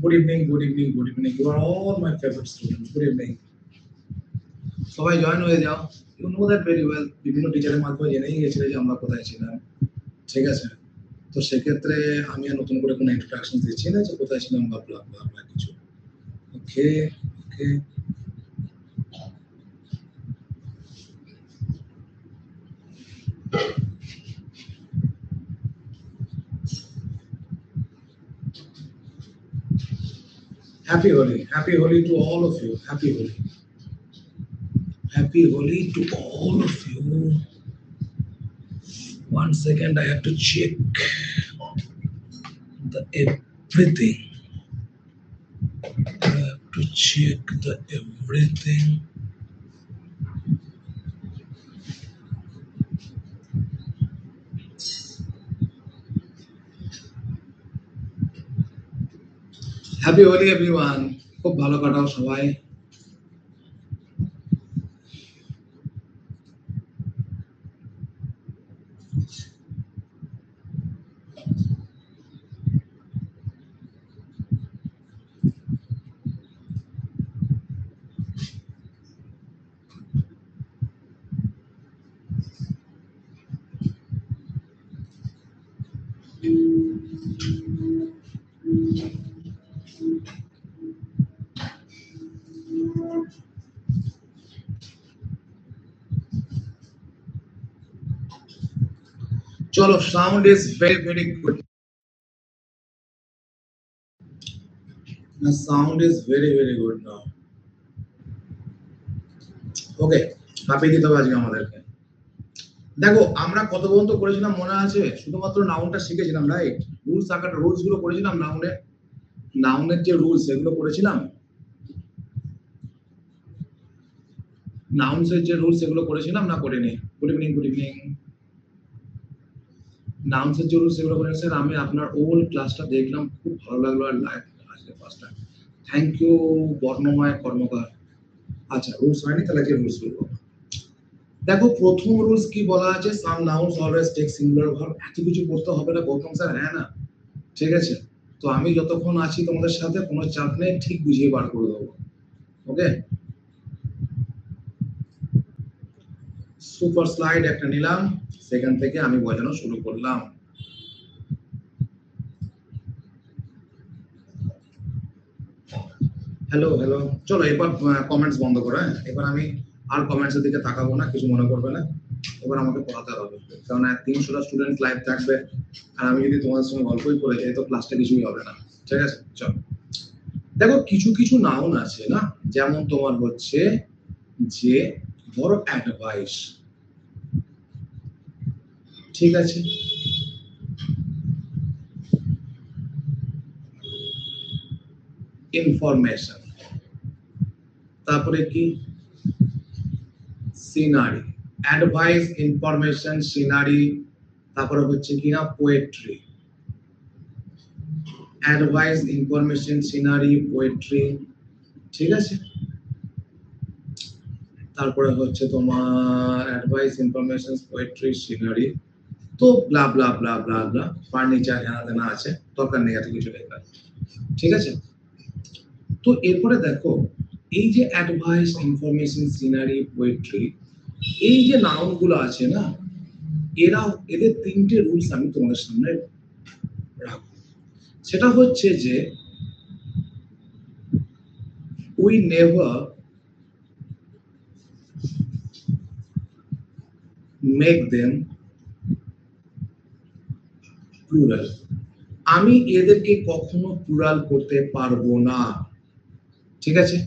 Good evening, good evening, good evening. You are all my favorite students. Good evening. সবাই join হয়ে যাও। You know that very well, বিভিন্ন টিচারের মাধ্যমে জেনেই গেছিলে যে আমরা কোথায় ছিলাম, ঠিক আছে? তো সেক্ষেত্রে আমি আর নতুন করে কোনো ইন্ট্রোডাকশন দিচ্ছি না যে কোথায় ছিলাম বা ব্লা ব্লা ব্লা কিছু। ওকে ওকে, happy Holi to all of you. Happy Holi to all of you. 1 second, I have to check the everything. I have to check the everything. Happy Holi everyone, খুব ভালো কাটাও সবাই। চলো, sound is very very good. The sound is very very good now. Okay, কাঁপিয়ে দিতে হবে আজকে আমাদেরকে। দেখো, আমরা কত পর্যন্ত করেছিলাম মনে আছে? শুধুমাত্র নাউনটা শিখেছিলাম, রাইট? রুলস আকারে রুলস গুলো করেছিলাম, নাউনের যে রুলস সেগুলো করেছিলাম, নাউন্সের যে রুলস সেগুলো করেছিলাম না করিনি? Good evening, good evening. নাউন্সের যে রুলস সেগুলো করেছি স্যার। আমি আপনার ওল ক্লাসটা দেখলাম, খুব ভালো লাগলো। আর লাইভ আজকে ফার্স্ট টাইম। থ্যাংক ইউ বর্ণময় কর্মকার। আচ্ছা, রুলস হয়নি, তাহলে কি রুলস বলবো? দেখো, প্রথম রুলস কি বলা আছে? Some nouns always take singular verb. এত কিছু পড়তে হবে না গৌতম স্যার, হ্যাঁ না? ঠিক আছে, তো আমি যতক্ষণ আছি তোমাদের সাথে কোনো চাপ নেই, ঠিক বুঝিয়ে বার করে দেবো। ওকে, সুপার স্লাইড একটা নিলাম, সেখান থেকে আমি বোঝানো শুরু করলাম। হ্যালো হ্যালো, চলো এবার কমেন্টস বন্ধ করো। হ্যাঁ, এবার আমি আর কমেন্টসের দিকে তাকাবো না, কিছু মনে করবে না। এবার আমাকে পড়াতে হবে, কারণ 300টা স্টুডেন্ট লাইভ থাকবে, আর আমি যদি তোমাদের সঙ্গে গল্পই করে যাই তো ক্লাসটা কিছুই হবে না। ঠিক আছে, চলো। দেখো, কিছু কিছু নাউন আছে না, যেমন তোমার হচ্ছে যে ধরো অ্যাডভাইস, ঠিক আছে? ইনফরমেশন, তারপরে কি? সিনারি। অ্যাডভাইস, ইনফরমেশন, সিনারি, তারপরে হচ্ছে কি না? Poetry. Advice, information, scenery, poetry, ঠিক আছে? তারপরে হচ্ছে তোমার অ্যাডভাইস, ইনফরমেশন, পোয়েট্রি, সিনারি, তো ব্লা ব্লা ব্লা ব্লা ব্লা, ফার্নিচার হেনা তেনা আছে, দরকার নেই এত কিছু লেখার, ঠিক আছে? তো এরপরে দেখো, এই যে অ্যাডভাইস, ইনফরমেশন, সিনারি, পোয়েট্রি, এই যে নাউন গুলো আছে না, এদের তিনটে রুলস আমি তোমাদের সামনে রাখবো। সেটা হচ্ছে যে we never make them plural. আমি এদেরকে কখনো প্লুরাল করতে পারবো না, ঠিক আছে?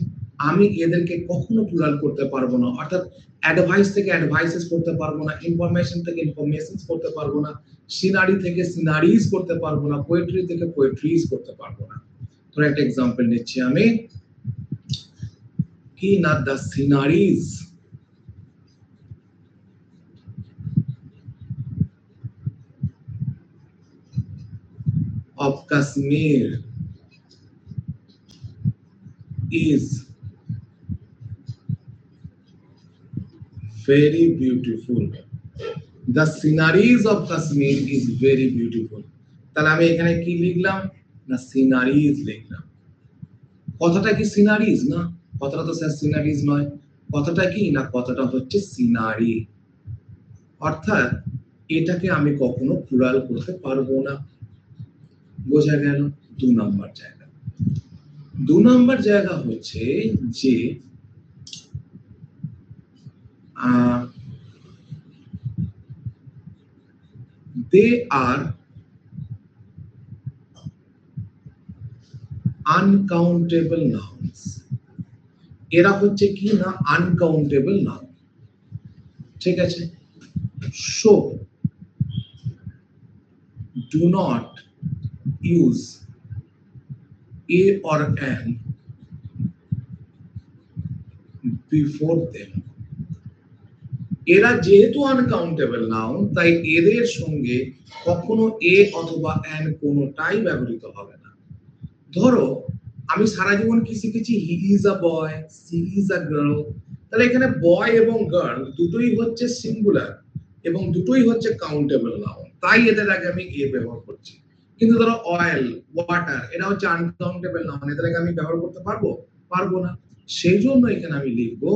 আমি এদেরকে কখনো প্লুরাল করতে পারবো না। অর্থাৎ অ্যাডভাইস থেকে অ্যাডভাইসেস করতে পারবো না, ইনফরমেশন থেকে ইনফরমেশনস করতে পারবো না, সিনারি থেকে সিনারিজ করতে পারবো না, পোয়েট্রি থেকে পোয়েট্রিজ করতে পারবো না। ধরো একটা এক্সাম্পল নিচ্ছি আমি, কি না? The sceneries of Kashmir is very beautiful. The sceneries of Kashmir is very beautiful. তাহলে আমি এখানে কি লিখলাম? না সিনারিজ লিখলাম। কথাটা কি সিনারিজ? না, কথাটা তো স্যার সিনারিজ নয়। কথাটা কি না, কথাটা হচ্ছে সিনারি। অর্থাৎ এটাকে আমি কখনো প্লুরাল করতে পারবো না। বোঝা গেল? 2 নম্বর জায়গা। 2 নম্বর জায়গা হচ্ছে যে দে আর আনকাউন্টেবল নাউন্স। এরা হচ্ছে কি না, আনকাউন্টেবল নাউন। ঠিক আছে? So do not use a or an before them. এরা যেহেতু আনকাউন্টেবল নাউন, তাই এদের সঙ্গে কখনো এ অথবা অ্যান কোনোটাই ব্যবহৃত হবে না। ধরো আমি সারা জীবন কি শিখেছি, he is a boy, she is a girl. তাহলে এখানে বয় এবং গার্ল দুটোই হচ্ছে সিঙ্গুলার এবং দুটোই হচ্ছে কাউন্টেবল নাউন, তাই এদের আগে আমি এ ব্যবহার করছি। কিন্তু ধরো অয়েল, ওয়াটার, এরা হচ্ছে আনকাউন্টেবল নাউন, এদের আগে আমি ব্যবহার করতে পারবো? পারবো না। সেই জন্য এখানে আমি লিখবো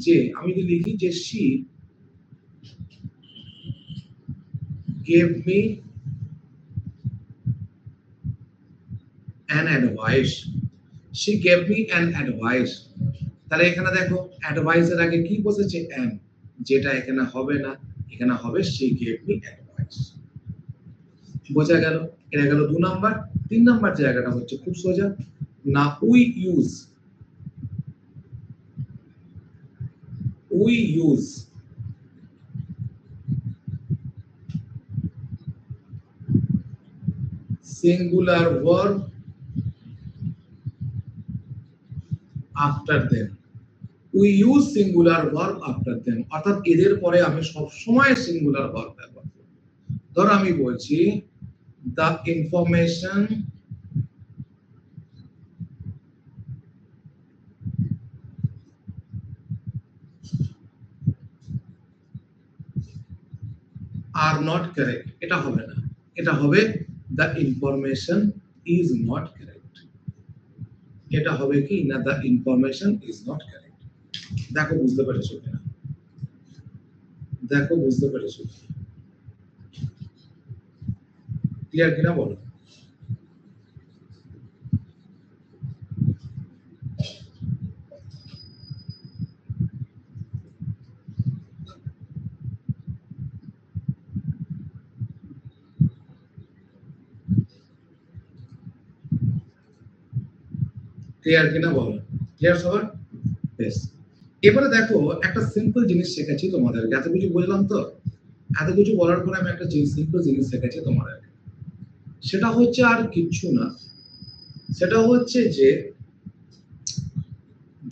যে, আমি যদি লিখি যে she gave me an advice, she gave me an advice। তাহলে এখানে দেখো অ্যাডভাইস এর আগে কি বসেছে, am, যেটা এখানে হবে না, এখানে হবে she gave me advice। বোঝা গেল? এটা গেল 2 নম্বর। 3 নম্বর জায়গাটা হচ্ছে খুব সোজা, না we use singular verb after them। we use singular verb after them, অর্থাৎ এদের পরে আমি সব সময় সিঙ্গুলার ভার্ব ব্যবহার করব। ধরো আমি বলছি the information are not correct, এটা হবে না, এটা হবে the information is not correct। এটা হবে কি না, the information is not correct। দেখো বুঝতে পেরেছো কিনা, দেখো বুঝতে পেরেছো, ক্লিয়ার কিনা বলো। ক্লিয়ার কিনা বলো, ক্লিয়ার সবার? বেশ, এবারে দেখো একটা সিম্পল জিনিস শেখাচ্ছি তোমাদেরকে। এত কিছু বললাম তো, এত কিছু বলার পরে আমি একটা সিম্পল জিনিস শেখাচ্ছি তোমাদেরকে। সেটা হচ্ছে আর কিচ্ছু না, সেটা হচ্ছে যে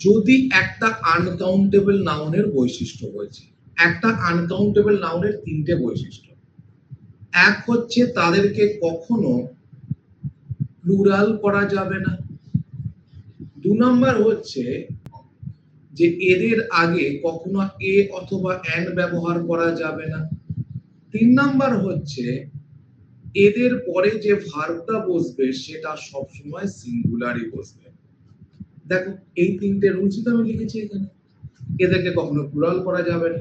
যদি একটা আনকাউন্টেবল নাউনের বৈশিষ্ট্য হয়েছে, একটা আনকাউন্টেবল নাউনের 3টে বৈশিষ্ট্য। এক হচ্ছে তাদেরকে কখনো প্লুরাল করা যাবে না। 2 নম্বর হচ্ছে যে এদের আগে কখনো এ অথবা অ্যান ব্যবহার করা যাবে না। 3 নম্বর হচ্ছে এদের পরে যে ভার্বটা বসবে সেটা সবসময় সিঙ্গুলারই বসবে। দেখো এই 3টে রুলস তো আমি লিখেছি এখানে। এদেরকে কখনো প্লুরাল করা যাবে না,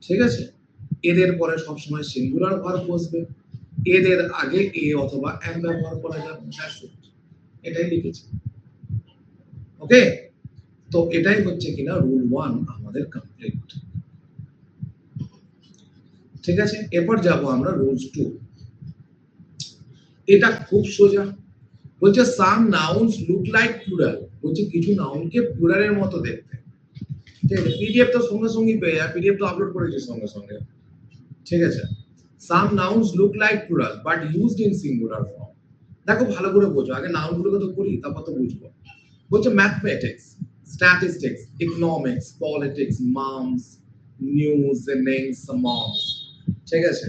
ঠিক আছে? এদের পরে সবসময় সিঙ্গুলার ভার্ব বসবে, এদের আগে এ অথবা অ্যান ব্যবহার করা যাবে না, এটাই লিখেছি। ওকে, তো এটাই হচ্ছে কিনা রুল 1 আমাদের কমপ্লিট। ঠিক আছে, এরপর যাব আমরা রুলস 2। এটা খুব সোজা, বলছে সাম নাউন্স লুক লাইক প্লুরাল, বলছে কিছু নাউনকে প্লুরালের মতো দেখতে। ঠিক আছে, পিডিএফ তো সঙ্গে সঙ্গে পেয়ে যায়, পিডিএফ তো আপলোড করেছি সঙ্গে সঙ্গে। ঠিক আছে, some nouns look like plural but used in singular form. দেখো ভালো করে বোঝো, আগে নাউনগুলোকে তো পড়ি তারপর তো বুঝবো। বলছে mathematics, statistics, economics, politics, mum's, news, names, moms. ঠিক আছে,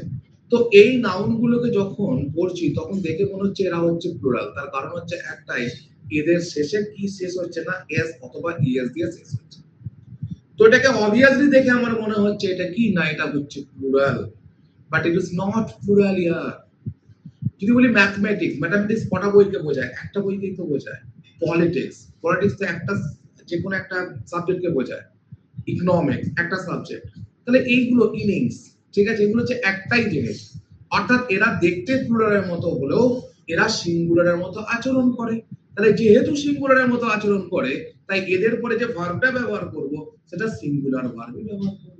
তো এই নাউনগুলোকে যখন পড়ছি তখন দেখে মনে হচ্ছে এরা হচ্ছে প্লুরাল। তার কারণ হচ্ছে একটাই, এদের শেষে কি শেষ হচ্ছে না, এস অথবা ইএস দিয়ে শেষ হচ্ছে। তো এটাকে অবভিয়াসলি দেখে আমার মনে হচ্ছে এটা কি না, এটা হচ্ছে plural, but it is not plural ইয়ার। যদি বলি ম্যাথমেটিক্স, ম্যাথমেটিক্স কটা বইকে বোঝায়? একটা বইকেই তো বোঝায়। পলিটিক্স, পলিটিক্স তো একটা যে কোনো একটা সাবজেক্টকে বোঝায়, ইকোনমিক্স একটা সাবজেক্ট, তাহলে এইগুলো ইনিংস, ঠিক আছে, এগুলো হচ্ছে একটাই জিনিস, অর্থাৎ এরা দেখতে প্লুরালের মতো হলেও এরা সিঙ্গুলারের মতো আচরণ করে। তাহলে যেহেতু সিঙ্গুলারের মতো আচরণ করে, তাই এদের পরে যে ভার্বটা ব্যবহার করব সেটা সিঙ্গুলার ভার্বই ব্যবহার করব।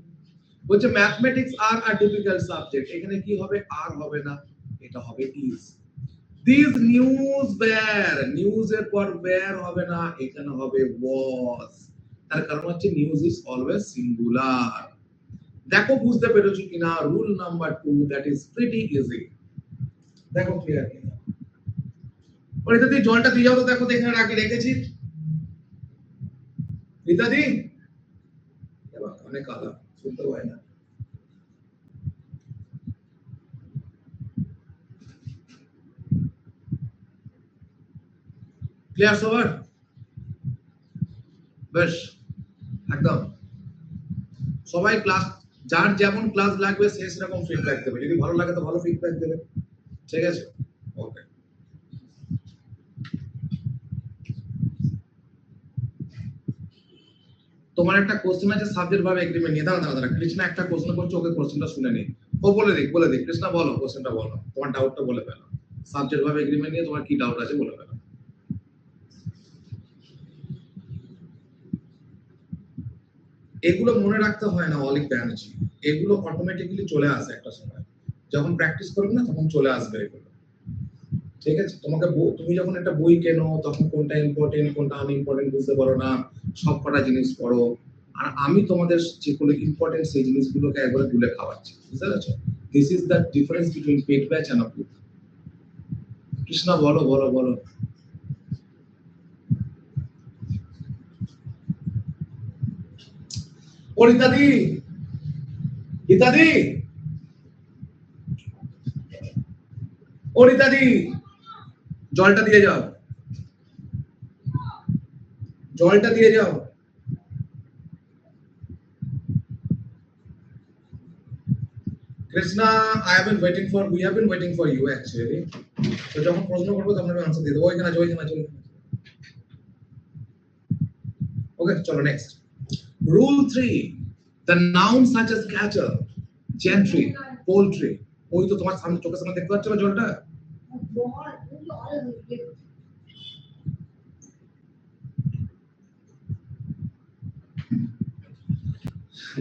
বলছে mathematics are a difficult subject, এখানে কি হবে, আর হবে না, এটা হবে is. This news bear, news এর পর বেয়ার হবে না, এখানে হবে ওয়াজ। তার কারণ হচ্ছে নিউজ ইজ অলওয়েজ সিঙ্গুলার। দেখো বুঝতে পেরেছো কিনা, rule number 2 that is pretty easy. দেখো ক্লিয়ার কিনা, ওই যদি জলটা দিয়ে যাও তো দেখো তো এখানে রাখি রেখেছি ইত্যাদি, এবার অনেক কালা শুনতে পাই না। ক্লিয়ার সবার? বেশ, একদম সবাই ক্লাস, যার যেমন ক্লাস লাগবে সে সেরকম ফিডব্যাক দেবে, যদি ভালো লাগে তো ভালো ফিডব্যাক দেবে, ঠিক আছে? ওকে, তোমার একটা কোশ্চেন আছে সাবজেক্ট ভাবে এগ্রিমেন্ট নিয়ে, দাঁড়া দাঁড়া দাঁড়া, কৃষ্ণা একটা কোশ্চেন করছে, ওকে কোশ্চেনটা শুনে নি, ও বলে দিক কৃষ্ণা, বলো কোশ্চেনটা বলো, তোমার ডাউটটা বলে ফেলো, সাবজেক্ট ভাবে এগ্রিমেন্ট নিয়ে তোমার কি ডাউট আছে বলে ফেলো। এগুলো মনে রাখতে হয় না অলিক ব্যানার্জি, এগুলো অটোমেটিক্যালি চলে আসে একটা সময়, যখন প্র্যাকটিস করবে না তখন চলে আসবে এগুলো, ঠিক আছে? তোমাকে তুমি যখন একটা বই কেনো তখন কোনটা ইম্পর্টেন্ট কোনটা আনইম্পর্টেন্ট বুঝতে পারো না, সব কটা জিনিস পড়ো, আর আমি তোমাদের যেগুলো ইম্পর্টেন্ট সেই জিনিসগুলোকে একবারে তুলে খাওয়াচ্ছি, বুঝতে পারছো? This is the difference between paid batch and upload. Krishna বলো বলো বলো। ও ইত্যাদি ইত্যাদি ও ইত্যাদি, জলটা দিয়ে যাও, জলটা দিয়ে যাও। Krishna, I have been waiting for, we have been waiting for you actually. তো যখন প্রশ্ন করবো তখন আমি আনসার দিয়ে দেবো, ওইখানে চলে। ওকে চলো next. Rule 3, the noun such as cattle, gentry, poultry, ওই তো তোমার সামনে চোখের সামনে দেখতে পাচ্ছ না জলটা?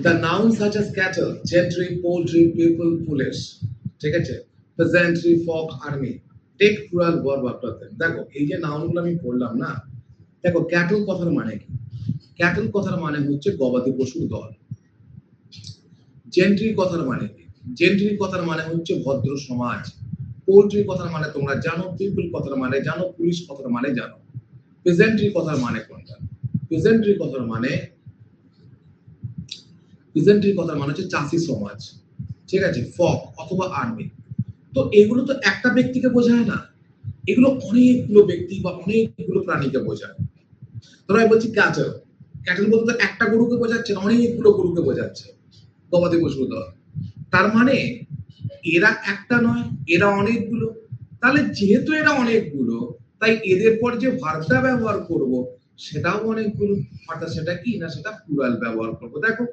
The nouns such as cattle, gentry, poultry, people, foolish, ঠিক আছে, peasantry, folk, army, take plural verb after them। দেখো এই যে নাউনগুলো আমি বললাম না, দেখো ক্যাটল কথার মানে কি? ক্যাটল কথার মানে হচ্ছে গবাদি পশুর দল। জেন্ট্রি কথার মানে কি? জেন্ট্রি কথার মানে হচ্ছে ভদ্র সমাজ। পোল্ট্রি কথার মানে তোমরা জানো, পিপল কথার মানে জানো, পুলিশ কথার মানে জানো। পেজেন্ট্রি কথার মানে কোনটা? পেজেন্ট্রি কথার মানে হচ্ছে চাষি সমাজ, ঠিক আছে, ফক অথবা আর্মি। তো এগুলো তো একটা ব্যক্তিকে বোঝায় না, এগুলো অনেকগুলো ব্যক্তি বা অনেকগুলো প্রাণীকে বোঝায়। ধরো আমি বলছি ক্যাটল, ক্যাটল বলতে তো একটা গরুকে বোঝাচ্ছে না, অনেকগুলো গরুকে বোঝাচ্ছে, গবাদি পশুর দল। তার মানে এরা একটা নয়, এরা অনেকগুলো। তাহলে যেহেতু এরা অনেকগুলো, তাই এদের পর যে ভার্বটা ব্যবহার করব সেটাও অনেকগুলো, অর্থাৎ সেটা কি না, সেটা প্লুরাল ব্যবহার করব। দেখো,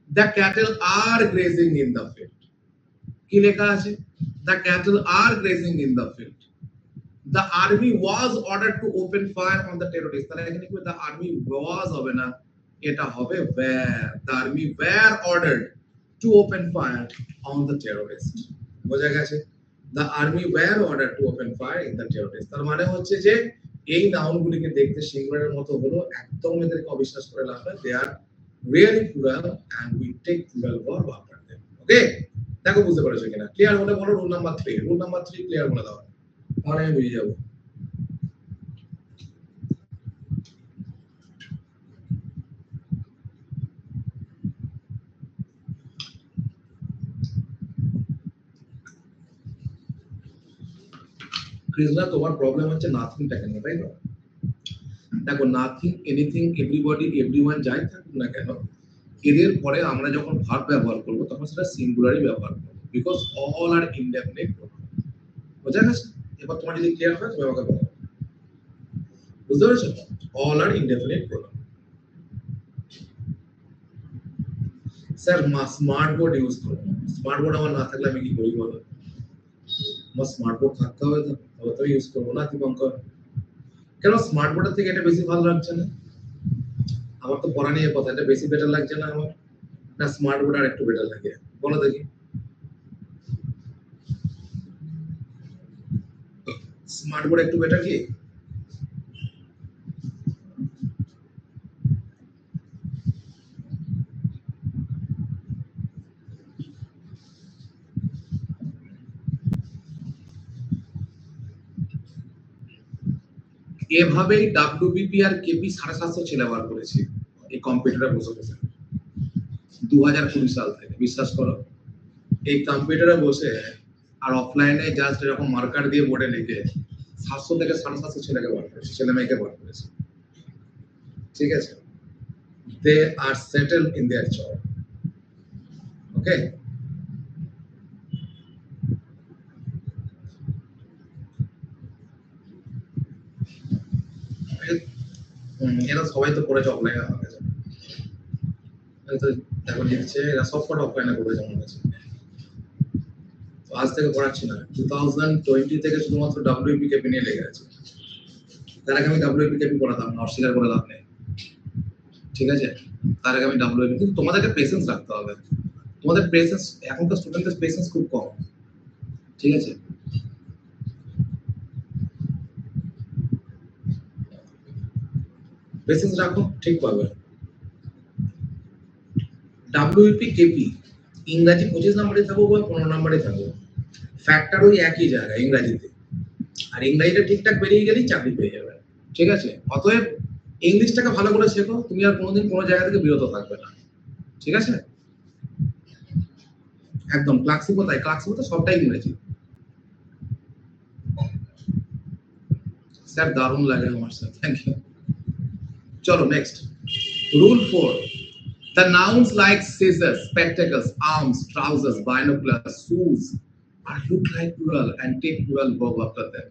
the cattle are grazing in the field, কি লেখা আছে? The cattle are grazing in the field. The army was ordered to open fire on the terrorists, তাহলে এখানে কি the army was হবে না, এটা হবে were, the army were ordered to open fire on the terrorists। বোঝা গেছে? The army were ordered to open fire in the terrorists, তার মানে হচ্ছে যে এই নাউনগুলিকে দেখতে সিঙ্গুলারের মতো হলো, একদম এদেরকে অবিশ্বাস করে লাভ নেই, they are really plural and we take plural verb after them। ওকে, দেখো বুঝতে পেরেছো কিনা? ক্লিয়ার হলে বলো rule number 3, rule number 3 clear বলে দাও, তাহলে আমি বুঝে যাবো। কৃষ্ণা তোমার প্রবলেম হচ্ছে নাথিংটাকে নিয়ে, তাই না? দেখো নাথিং, এনিথিং, এভরিবডি, এভরিওয়ান যাই থাকুক না কেন, এদের পরে আমরা যখন ভার্ব ব্যবহার করব তখন সেটা সিঙ্গুলারই ব্যবহার করব, বিকজ অল আর ইনডেফিনিট। বোঝা গেছে? এবার তোমার যদি ক্লিয়ার হয় তুমি আমাকে বলো। বুঝতে পেরেছো? All are indefinite pronoun. Sir smart board use করো। স্মার্ট বোর্ড আমার না থাকলে আমি কি করি বলো? আমার স্মার্ট বোর্ড থাকতে হবে তো, তবে তো ইউজ করবো না দীপঙ্কর। কেন স্মার্ট বোর্ডের থেকে এটা বেশি ভালো লাগছে না? আমার তো পড়া নিয়ে কথা, এটা বেশি বেটার লাগছে না আমার, না স্মার্ট বোর্ড আর একটু বেটার লাগে? বলো দেখি। স্মার্ট বোর্ড একটু বেটার কি? এভাবেই ডাব্লিউবিপি আর কেপি 750 ছেলে বার করেছি এই কম্পিউটারে বসে বসে 2020 সাল থেকে, বিশ্বাস করো। এই কম্পিউটারে বসে আর অফলাইনে জাস্ট এরকম মার্কার দিয়ে বোর্ডে লিখে 700 থেকে 750 ছেলেকে বার করেছি, ছেলে মেয়েকে বার করেছি। ঠিক আছে, দে আর সেটেল ইন দেয়ার জব। ওকে, এরা সবাই তো পড়েছে অফলাইনে আমার কাছে, দেখো লিখছে এরা সব কটা অফলাইনে পড়েছে আমার কাছে। তো আজ থেকে পড়াচ্ছি না, 2020 থেকে শুধুমাত্র ডাব্লিউপি কেপি নিয়ে লেগে আছে। তার আগে আমি ডাব্লিউপি কেপি পড়াতাম না, অস্বীকার করে লাভ নেই। ঠিক আছে, তার আগে আমি ডাব্লিউপি, কিন্তু তোমাদেরকে পেশেন্স রাখতে হবে। তোমাদের পেশেন্স, এখনকার স্টুডেন্টদের পেশেন্স খুব কম। ঠিক আছে, পেশেন্স রাখো, ঠিক পাবে। ডাব্লিউপি কেপি ইংরাজি 25 নম্বরে থাকবো বা 15 নম্বরে থাকবো, ফ্যাক্টর ওই একই জায়গায় ইংরাজিতে, আর ইংরাজিটা ঠিকঠাক বেরিয়ে গেলেই চাকরি পেয়ে যাবে। ঠিক আছে, অতএব ইংলিশটাকে ভালো করে শেখো, তুমি আর কোনোদিন কোনো জায়গা থেকে বিরত থাকবে না। ঠিক আছে, একদম ক্লাসিকও তাই, ক্লাসিকও তো সবটাই ইংরেজি। স্যার দারুণ লাগে আমার স্যার, থ্যাংক ইউ। চলো next, rule 4, the nouns like scissors, spectacles, arms, trousers, binoculars, shoes are look like plural and take plural verb after them.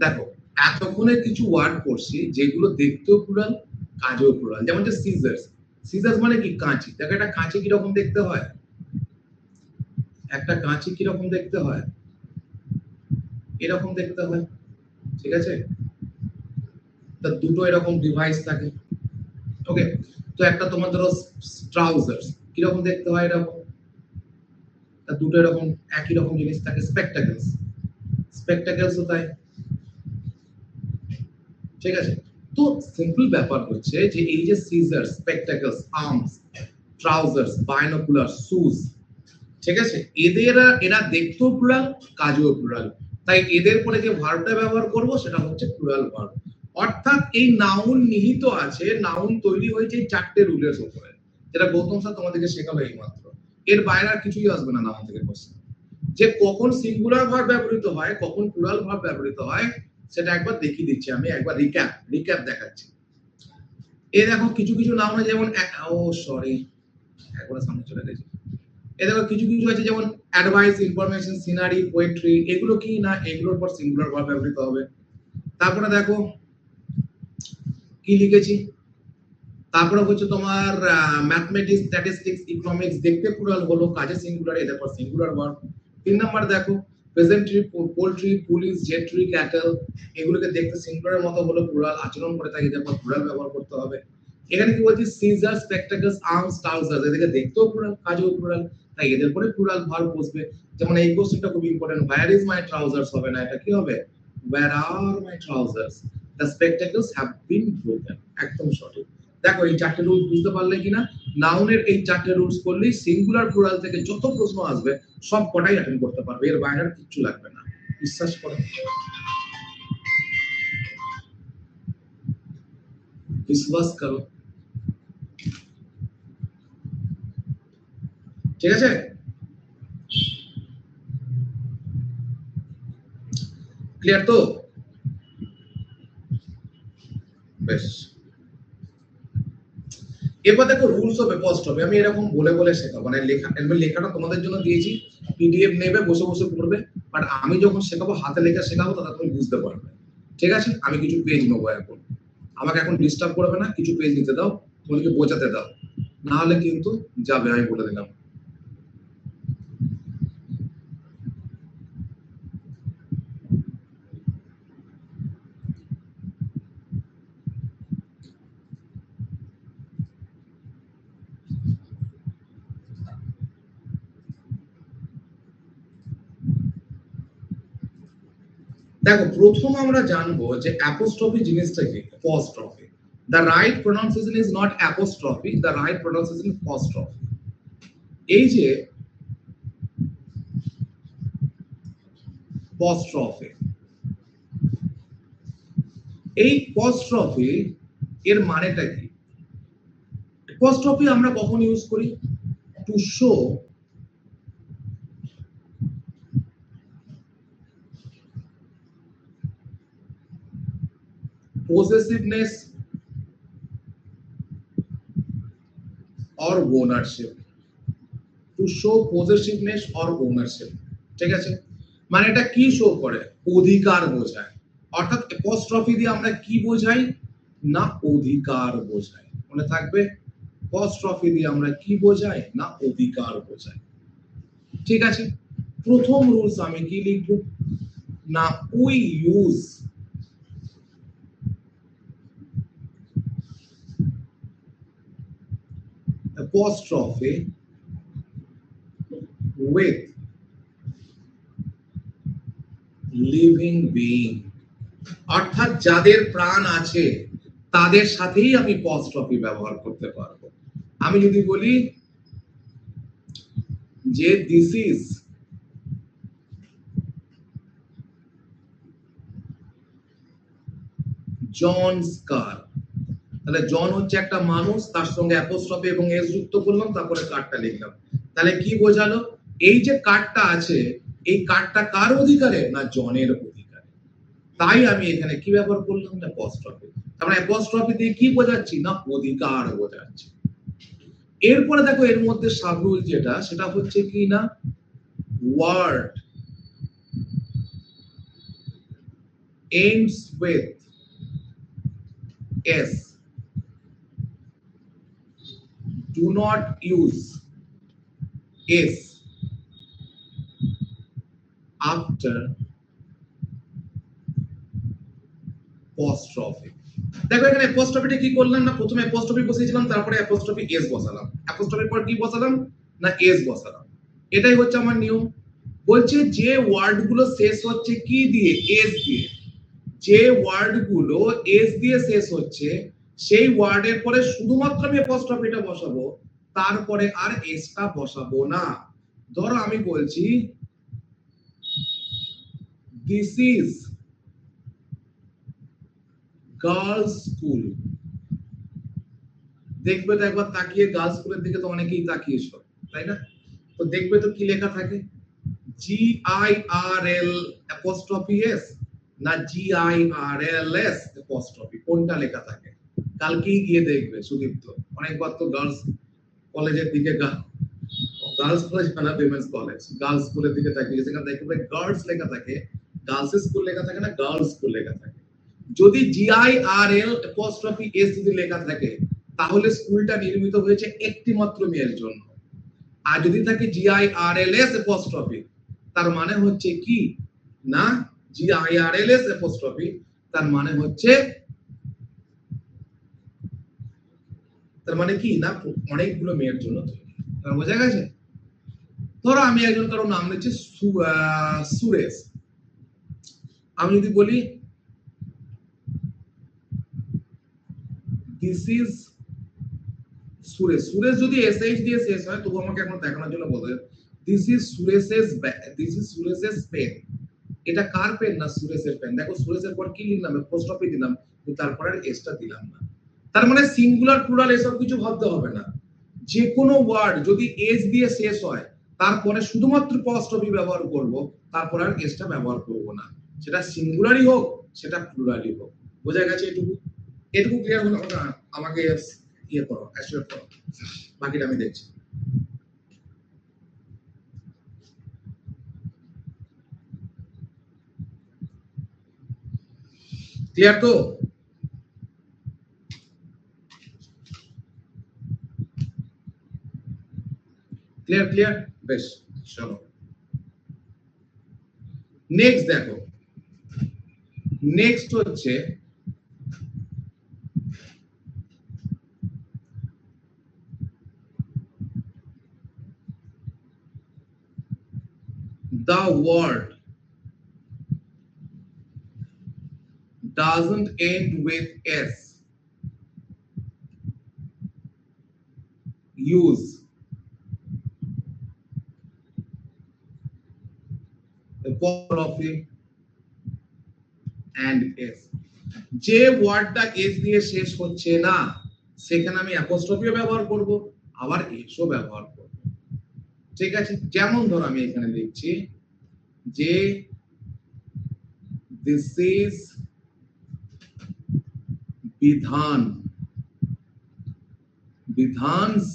দেখো এতক্ষণে কিছু ওয়ার্ড পড়ছি যেগুলো দেখতেও প্লুরাল কাজেও প্লুরাল, যেমন যে সিজার্স, সিজার্স মানে কি কাঁচি। দেখো একটা কাঁচি কিরকম দেখতে হয়, একটা কাঁচি কিরকম দেখতে হয়, এরকম দেখতে হয়। ঠিক আছে, তা দুটো এরকম ডিভাইস থাকে। ওকে, তো একটা তোমার ধরো ট্রাউজার্স কিরকম দেখতে হয়, এরকম, তা দুটো এরকম একই রকম জিনিস থাকে। স্পেকটাকেলস, স্পেকটাকেলসও তাই। ঠিক আছে, তো সিম্পল ব্যাপার হচ্ছে যে এই যে scissor, spectacles, arms, trousers, binocular, shoes, ঠিক আছে, এরা দেখতেও প্লুরাল কাজেও প্লুরাল, তাই এদের পরে যে ভার্বটা ব্যবহার করব সেটা হচ্ছে প্লুরাল ভার্ব। অর্থাৎ এই নাউন নিহিত আছে, নাউন তৈরি হয়েছে এই 4টে রুলের উপরে, যেটা গৌতম স্যার তোমাদেরকে শেখালো এই মাত্র। এর বাইরে আর কিছুই আসবে না নাউন থেকে কোশ্চেন। যে কখন সিঙ্গুলার ভার্ব ব্যবহৃত হয়, কখন প্লুরাল ভার্ব ব্যবহৃত হয়, সেটা একবার দেখিয়ে দিচ্ছি আমি, একবার রিক্যাপ দেখাচ্ছি। এই দেখো কিছু কিছু নাউন যেমন, ও সরি একবার সামনে চলে গেছে। এই দেখো কিছু কিছু আছে যেমন অ্যাডভাইস, ইনফরমেশন, সিনারি, পোয়েট্রি, এগুলো কি না, এগুলোর পর সিঙ্গুলার ভার্ব ব্যবহৃত হবে। তারপরে দেখো কি লিখেছি, তারপরে হচ্ছে তোমার ম্যাথমেটিক্স, স্ট্যাটিস্টিক্স, ইকোনমিক্স দেখতে প্লুরাল হলো, কাজে সিঙ্গুলার, এদের পর সিঙ্গুলার ভার্ব। 3 নাম্বার দেখো পেজেন্ট্রি, পোল্ট্রি, পুলিশ, জেট্রি, ক্যাটেল, এগুলোকে দেখতে সিঙ্গুলারের মতো হলো, প্লুরাল আচরণ করে থাকে, এদের পর প্লুরাল ব্যবহার করতে হবে। এখানে কি বলছি, সিজার, স্পেকটাকলস, আর্মস, ট্রাউজার্স, এদেরকে দেখতেও প্লুরাল কাজেও প্লুরাল, তাই এদের পরে প্লুরাল ভার্ব বসবে। যেমন এই কোশ্চেনটা খুব important, where is my trousers হবে না, এটা কি হবে, where are my trousers, the spectacles have been broken. একদম সঠিক। দেখো এই 4টে রুলস বুঝতে পারলে কিনা, নাউনের এই 4টে রুলস করলেই সিঙ্গুলার প্লুরাল থেকে যত প্রশ্ন আসবে সব কটাই অ্যাটেন্ড করতে পারবে, এর বাইরে আর কিছু লাগবে না, বিশ্বাস করো, বিশ্বাস করো। ঠিক আছে, ক্লিয়ার তো? বেশ, এবার দেখো রুলস অফ অ্যাপোস্ট্রফি আমি এরকম বলে বলে শেখাবো, মানে লেখাটা তোমাদের জন্য দিয়েছি, পিডিএফ নেবে বসে বসে পড়বে, বাট আমি যখন শেখাবো হাতে লেখা শেখাবো, তাহলে তুমি বুঝতে পারবে। ঠিক আছে, আমি কিছু পেজ নেবো এখন। আমাকে এখন ডিস্টার্ব করবে না, কিছু পেজ নিতে দাও, তোমাকে বোঝাতে দাও, না হলে কিন্তু যাবে, আমি বলে দিলাম। দেখো, প্রথম আমরা জানবো যে অ্যাপোস্ট্রফি জিনিসটা কি। Apostrophe, the right pronunciation is not apostrophe, the right pronunciation is apostrophe. এই যে অ্যাপোস্ট্রফি, এই অ্যাপোস্ট্রফি এর মানেটা কি? অ্যাপোস্ট্রফি আমরা কখন ইউজ করি? To show possessiveness or ownership, to show possessiveness or ownership, ঠিক আছে? মানে এটা কি শো করে? অধিকার বোঝায়। অর্থাৎ অ্যাপোস্ট্রফি দিয়ে আমরা কি বোঝাই? না অধিকার বোঝাই। মনে থাকবে, অ্যাপোস্ট্রফি দিয়ে আমরা কি বোঝাই? না অধিকার বোঝাই। ঠিক আছে, প্রথম রুলস আমি কি লিখব? না we use apostrophe with living being, অর্থাৎ যাদের প্রাণ আছে তাদের সাথেই আমি অ্যাপোস্ট্রফি ব্যবহার করতে পারবো। আমি যদি বলি যে দিস ইজ জনস কার, তাহলে জন হচ্ছে একটা মানুষ, তার সঙ্গে অ্যাপোস্ট্রফি এবং এস যুক্ত করলাম, তারপরে কারটা লিখলাম। তাহলে কি বোঝালো? এই যে কারটা আছে, এই কারটা কার অধিকারে? না জনের অধিকারে। তাই আমি এখানে কি ব্যবহার করলাম? না অ্যাপোস্ট্রফি। আমরা অ্যাপোস্ট্রফি দিয়ে কি বোঝাচ্ছি? না অধিকার বোঝাচ্ছি। এরপরে দেখো, এর মধ্যে সাবরুল যেটা, সেটা হচ্ছে কি না word ends with s, do not use s after apostrophe। দেখো এখানে অ্যাপোস্ট্রফিটা কি করলাম? না প্রথমে অ্যাপোস্ট্রফি বসিয়েছিলাম, তারপরে অ্যাপোস্ট্রফি এস বসালাম, অ্যাপোস্ট্রফির পর কি বসালাম? না এস বসালাম। এটাই হচ্ছে আমার নিয়ম। বলছে যে ওয়ার্ডগুলো শেষ হচ্ছে কি দিয়ে? এস দিয়ে। যে ওয়ার্ডগুলো এস দিয়ে শেষ হচ্ছে সেই ওয়ার্ডের পরে শুধুমাত্র আমি অ্যাপোস্ট্রফিটা বসাবো, তারপরে আর এসটা বসাবো না। ধরো আমি বলছি দিস ইজ গার্লস স্কুল। দেখবে তো একবার তাকিয়ে, গার্লস স্কুলের দিকে তো অনেকেই তাকিয়েছো, তাই না? তো দেখবে তো কি লেখা থাকে? G I R L apostrophe S, না G I R L S apostrophe, কোনটা লেখা থাকে? কালকেই গিয়ে দেখবে সুদীপ্ত, অনেকবার তো গার্লস কলেজের দিকে, গার্লস কলেজ না উইমেন্স কলেজ, গার্লস স্কুলের দিকে তাকিয়ে সেখানে দেখবে গার্লস লেখা থাকে, গার্লস স্কুল লেখা থাকে না, গার্লস স্কুল লেখা থাকে। যদি GIRL অ্যাপোস্ট্রফি এস যদি লেখা থাকে, তাহলে স্কুলটা নির্মিত হয়েছে একটি মাত্র মেয়ের জন্য। আর যদি থাকে GIRLS অ্যাপোস্ট্রফি, তার মানে হচ্ছে কি না GIRLS অ্যাপোস্ট্রফি, তার মানে হচ্ছে, তার মানে কি না অনেকগুলো মেয়ের জন্য তৈরি। বোঝা গেছে? ধরো আমি একজন কারো নাম নিচ্ছি সুরেশ, আমি যদি বলি দিস ইজ সুরেশ, সুরেশ যদি এসএইচ দিয়ে শেষ হয় তবু আমাকে এখন দেখানোর জন্য বলতে হবে this is Suresh's, this is Suresh's pen. এটা কার পেন? না সুরেশের পেন। দেখো সুরেশের পর কি লিখলাম? অ্যাপোস্ট্রফি দিলাম, কিন্তু তারপর আর এসটা দিলাম না। তার মানে সিঙ্গুলার প্লুরাল এসব কিছু ভাবতে হবে না। যে কোনো ওয়ার্ড যদি এস দিয়ে শেষ হয়, তারপরে শুধুমাত্র অ্যাপোস্ট্রফি ব্যবহার করব, তারপর আর এসটা ব্যবহার করব না, সেটা সিঙ্গুলারই হোক সেটা প্লুরালই হোক। বোঝা গেছে এটুকু? এটুকু ক্লিয়ার হলো? আমাকে ইয়ে করো, অ্যাসিওর করো, বাকিটা আমি দেখছি। ক্লিয়ার তো? ক্লিয়ার ক্লিয়ার, বেশ। চলো নেক্সট দেখো, নেক্সট হচ্ছে the word doesn't end with s, use apostrophe and s। যে ওয়ার্ডটা s দিয়ে শেষ হচ্ছে না সেখানে আমি অ্যাপোস্ট্রফিও ব্যবহার করব, আবার এসও ব্যবহার করব। ঠিক আছে, যেমন ধর আমি এখানে লিখছি যে দিস ইজ বিধান, বিধানস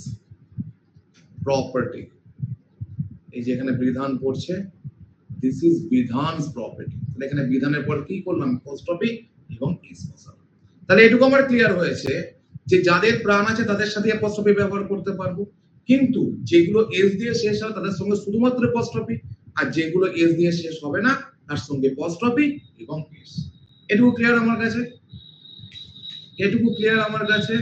প্রপার্টি, এই যে এখানে বিধান পড়ছে, দিস ইজ বিধানস প্রপার্টি, তাহলে এখানে বিধানের পর কি করলাম, অ্যাপোস্ট্রফি এবং এস বসালাম। তাহলে এটুকু আমার ক্লিয়ার হয়েছে যে যাদের প্রাণ আছে তাদের সাথে অ্যাপোস্ট্রফি ব্যবহার করতে পারবো, কিন্তু যেগুলো এস দিয়ে শেষ হয় তাদের সঙ্গে শুধুমাত্র অ্যাপোস্ট্রফি, আর যেগুলো এস দিয়ে শেষ হবে না তার সঙ্গে অ্যাপোস্ট্রফি এবং এস। এটুকু ক্লিয়ার আমার কাছে, এটুকু ক্লিয়ার আমার কাছে।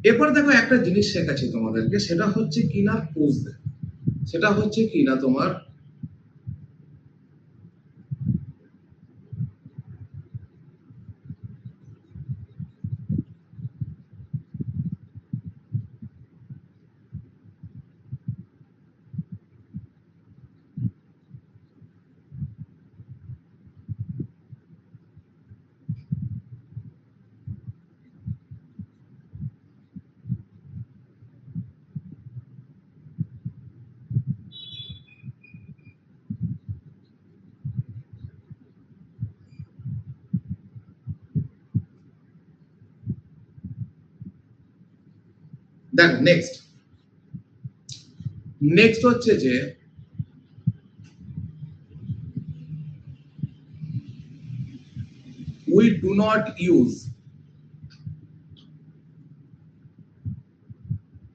এরপর দেখো একটা জিনিস শেখাচ্ছি তোমাদেরকে, সেটা হচ্ছে কিনা পোজ, সেটা হচ্ছে কিনা তোমার দেখো নেক্সট, নেক্সট হচ্ছে যে we do not use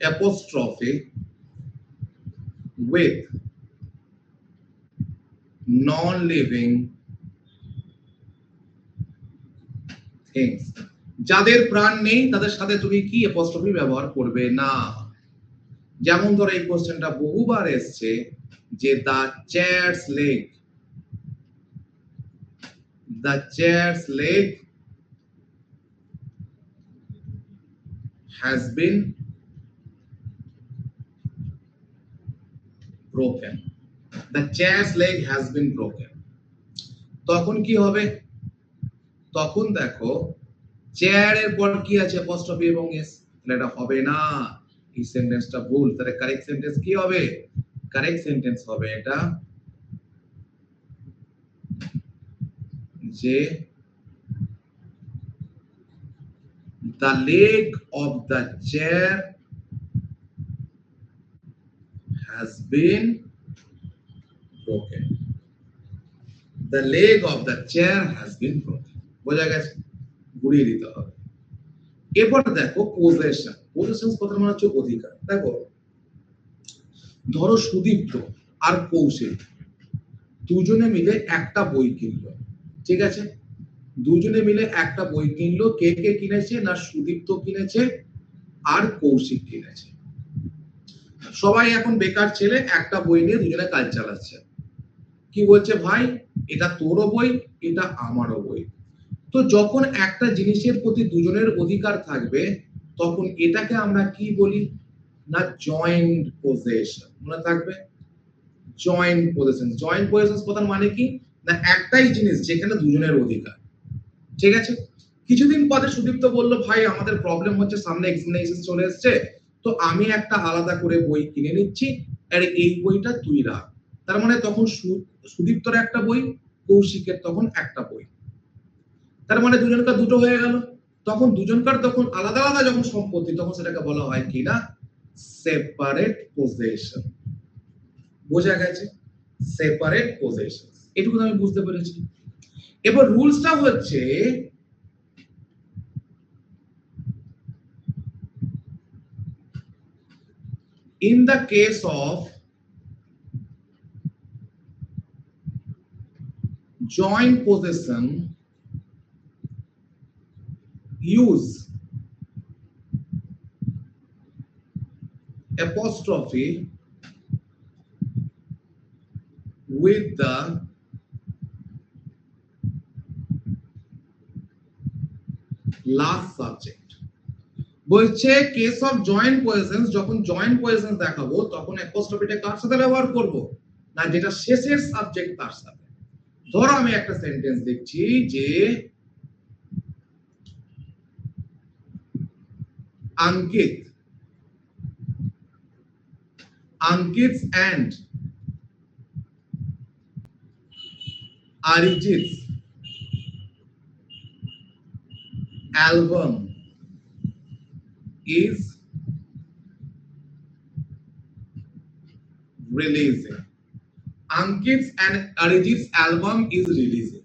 apostrophe with non-living things, যাদের প্রাণ নেই তাদের সাথে তুমি কি অ্যাপোস্ট্রফি ব্যবহার করবে না। যেমন ধরো এই কোশ্চেনটা বহুবার এসছে যে the chair's leg, the chair's leg has been broken, the chair's leg has been broken, তখন কি হবে, তখন দেখো চেয়ার এর পর কি আছে, অ্যাপোস্ট্রফি এবং এস, তাহলে এটা হবে না, এই সেন্টেন্সটা ভুল। তাহলে কারেক্ট সেন্টেন্স কি হবে, কারেক্ট সেন্টেন্স হবে এটা যে the leg of the chair has been broken, the leg of the chair has been broken, বোঝা গেছে, ঘুরিয়ে দিতে হবে। এরপর দেখো পজেশন, পজেশন কথা মানে হচ্ছে অধিকার। দেখো ধরো সুদীপ্ত আর কৌশিক দুজনে মিলে একটা বই কিনলো, ঠিক আছে, দুজনে মিলে একটা বই কিনলো, কে কে কিনেছে না সুদীপ্ত কিনেছে আর কৌশিক কিনেছে। সবাই এখন বেকার ছেলে, একটা বই নিয়ে দুজনে কাজ চালাচ্ছে, কি বলছে ভাই এটা তোরও বই এটা আমারও বই। তো যখন একটা জিনিসের প্রতি দুজনের অধিকার থাকবে তখন এটাকে আমরা কি বলি না জয়েন্ট পজেশন, মনে থাকবে জয়েন্ট পজেশন। জয়েন্ট পজেশন কথার মানে কি না একটাই জিনিস যেখানে দুজনের অধিকার, ঠিক আছে। কিছুদিন পরে সুদীপ্ত বলল ভাই আমাদের প্রবলেম হচ্ছে সামনে এক্সামিনেশন চলে এসেছে, তো আমি একটা আলাদা করে বই কিনে নিচ্ছি আর এই বইটা তুই রাখ। তার মানে তখন সুদীপ্তর একটা বই, কৌশিকের তখন একটা বই, তার মানে দুজনকার দুটো হয়ে গেল। তখন দুজনকার তখন আলাদা আলাদা যখন সম্পত্তি তখন সেটাকে বলা হয় কি না সেপারেট পজেশন, বোঝা গেছে, সেপারেট পজেশন। এটুকু আমি বুঝতে পেরেছি। এবার রুলসটা হচ্ছে in the case of joint possession use apostrophe with the last subject বলছে কেস অফ জয়েন্ট পজিশনস যখন জয়েন্ট পজিশনস দেখাবো তখন অ্যাপোস্ট্রফিটা কার সাথে ব্যবহার করব না যেটা শেষের সাবজেক্ট তার সাথে ধরো আমি একটা সেন্টেন্স দেখছি যে Ankit's and Arijit's album is releasing. Ankit's and Arijit's album is releasing.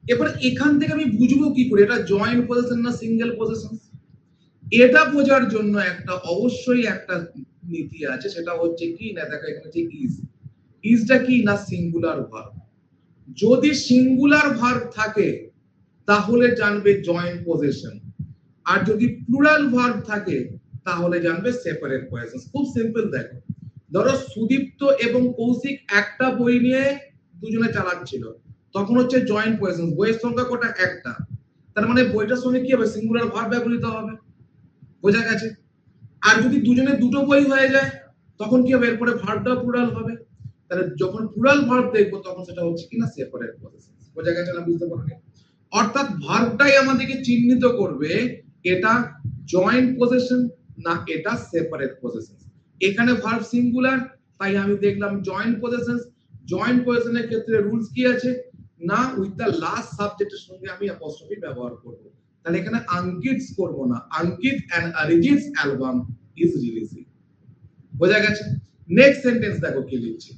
এবার এখান থেকে আমি বুঝবো কি করে এটা জয়েন্ট পজিশন না সিঙ্গেল পজিশন এটা বোঝার জন্য একটা অবশ্যই একটা নীতি আছে সেটা হচ্ছে কি না দেখো এখানে যে ইজটা কি না সিঙ্গুলার ভার্ব যদি সিঙ্গুলার ভার্ব থাকে তাহলে জানবে জয়েন্ট পজিশন আর যদি প্লুরাল ভার্ব থাকে তাহলে জানবে সেপারেট পজিশন খুব সিম্পল দেখো ধরো সুদীপ্ত এবং কৌশিক একটা বই নিয়ে দুজনে চালাচ্ছিল তখন হচ্ছে জয়েন্ট পজিশন বইয়ের সংখ্যা কটা একটা তার মানে বইটার সঙ্গে কি হবে সিঙ্গুলার ভার্ব ব্যবহৃত হবে বোঝা গেছে আর যদি দুজনে দুটো বই হয়ে যায় তখন কি হবে এরপরে ভার্বটা প্লুরাল হবে তাহলে যখন প্লুরাল ভার্ব দেখব তখন সেটা হচ্ছে কিনা সেপারেট পজিশন বোঝা গেছে না বুঝতে পারলেন অর্থাৎ ভার্বটাই আমাদেরকে চিহ্নিত করবে এটা জয়েন্ট পজিশন না এটা সেপারেট পজিশন এখানে ভার্ব সিঙ্গুলার তাই আমি দেখলাম জয়েন্ট পজিশনের ক্ষেত্রে রুলস কি আছে না উইথ দ্য লাস্ট সাবজেক্টের সঙ্গে আমি অ্যাপোস্ট্রফি ব্যবহার করব তাহলে এখানে আঙ্কিতস করব না Ankit and Arijit's album is releasing বোঝা গেছে নেক্সট সেন্টেন্স দেখো কি লিখছি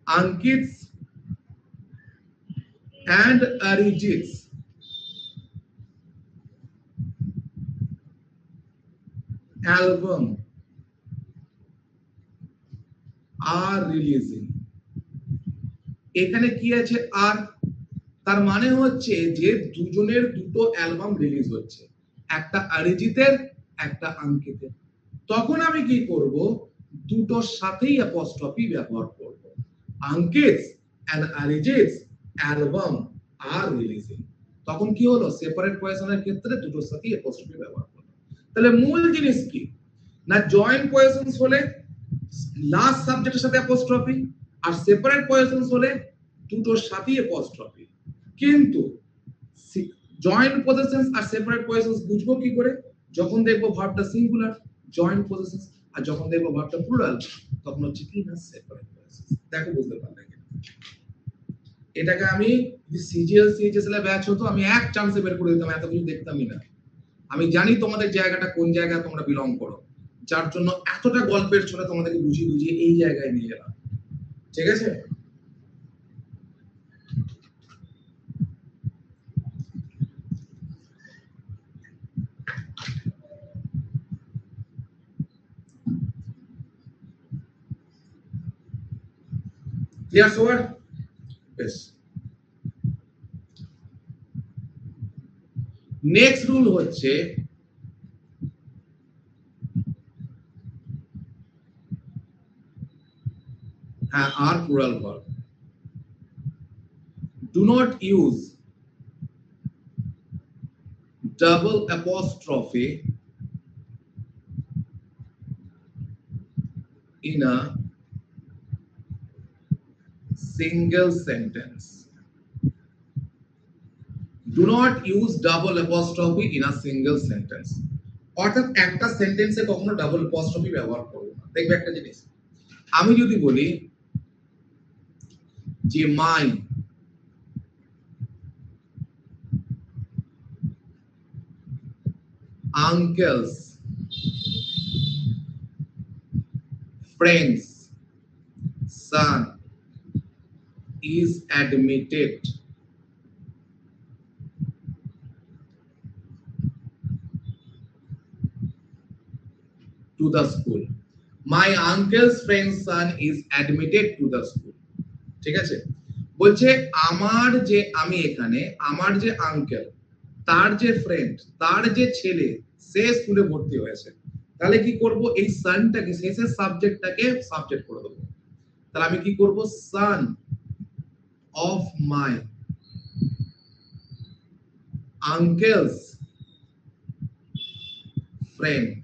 Ankit's and Arijit's album are releasing এখানে কি আছে আর তার মানে হচ্ছে যে দুজনের দুটো অ্যালবাম রিলিজ হচ্ছে একটা অরিজিতের একটা আঙ্কিতের তখন আমি কি করব দুটোর সাথেই অ্যাপোস্ট্রফি ব্যবহার করব Ankit's and Arijit's album are releasing তখন কি হলো সেপারেট পজিশনের ক্ষেত্রে দুটোর সাথেই অ্যাপোস্ট্রফি ব্যবহার করব তাহলে মূল জিনিস কি না জয়েন্ট পজিশনস হলে লাস্ট সাবজেক্টের সাথে অ্যাপোস্ট্রফি আর সেপারেট পজিশনস হলে দুটোর সাথেই অ্যাপোস্ট্রফি কিন্তু জয়েন্ট পজিশনস আর সেপারেট পজিশনস বুঝবো কি করে যখন দেখবো ভার্বটা সিঙ্গুলার জয়েন্ট পজিশনস আর যখন দেখবো ভার্বটা প্লুরাল তখন হচ্ছে কি না সেপারেট পজিশনস দেখো বুঝতে পারলে এটাকে আমি যদি সিজিএল সিএইচএসএল এর ব্যাচ হতো আমি এক চান্সে বের করে দিতাম এত কিছু দেখতামই না আমি জানি তোমাদের জায়গাটা কোন জায়গায় তোমরা বিলং করো যার জন্য এতটা গল্পের ছলে তোমাদেরকে বুঝিয়ে এই জায়গায় নিয়ে এলাম ঠিক আছে ক্লিয়ার সবার বেশ নেক্সট রুল হচ্ছে are plural verb do not use double apostrophe in a single sentence do not use double apostrophe in a single sentence অর্থাৎ একটা সেন্টেন্সে কখনো ডাবল অ্যাপোস্ট্রফি ব্যবহার করব না দেখবে একটা জিনিস আমি যদি বলি যে মাই uncle's friends son is admitted to the school. My uncle's friend's son is admitted to the school. ঠিক আছে, বলছে আমি এখানে আমার যে আঙ্কেল, তার যে ফ্রেন্ড, তার যে ছেলে, সে স্কুলে ভর্তি হয়েছে। তাহলে কি করব, এই সানটাকে শেষের সাবজেক্টটাকে সাবজেক্ট করে দেবো। তাহলে আমি কি করব, son of my uncle's friend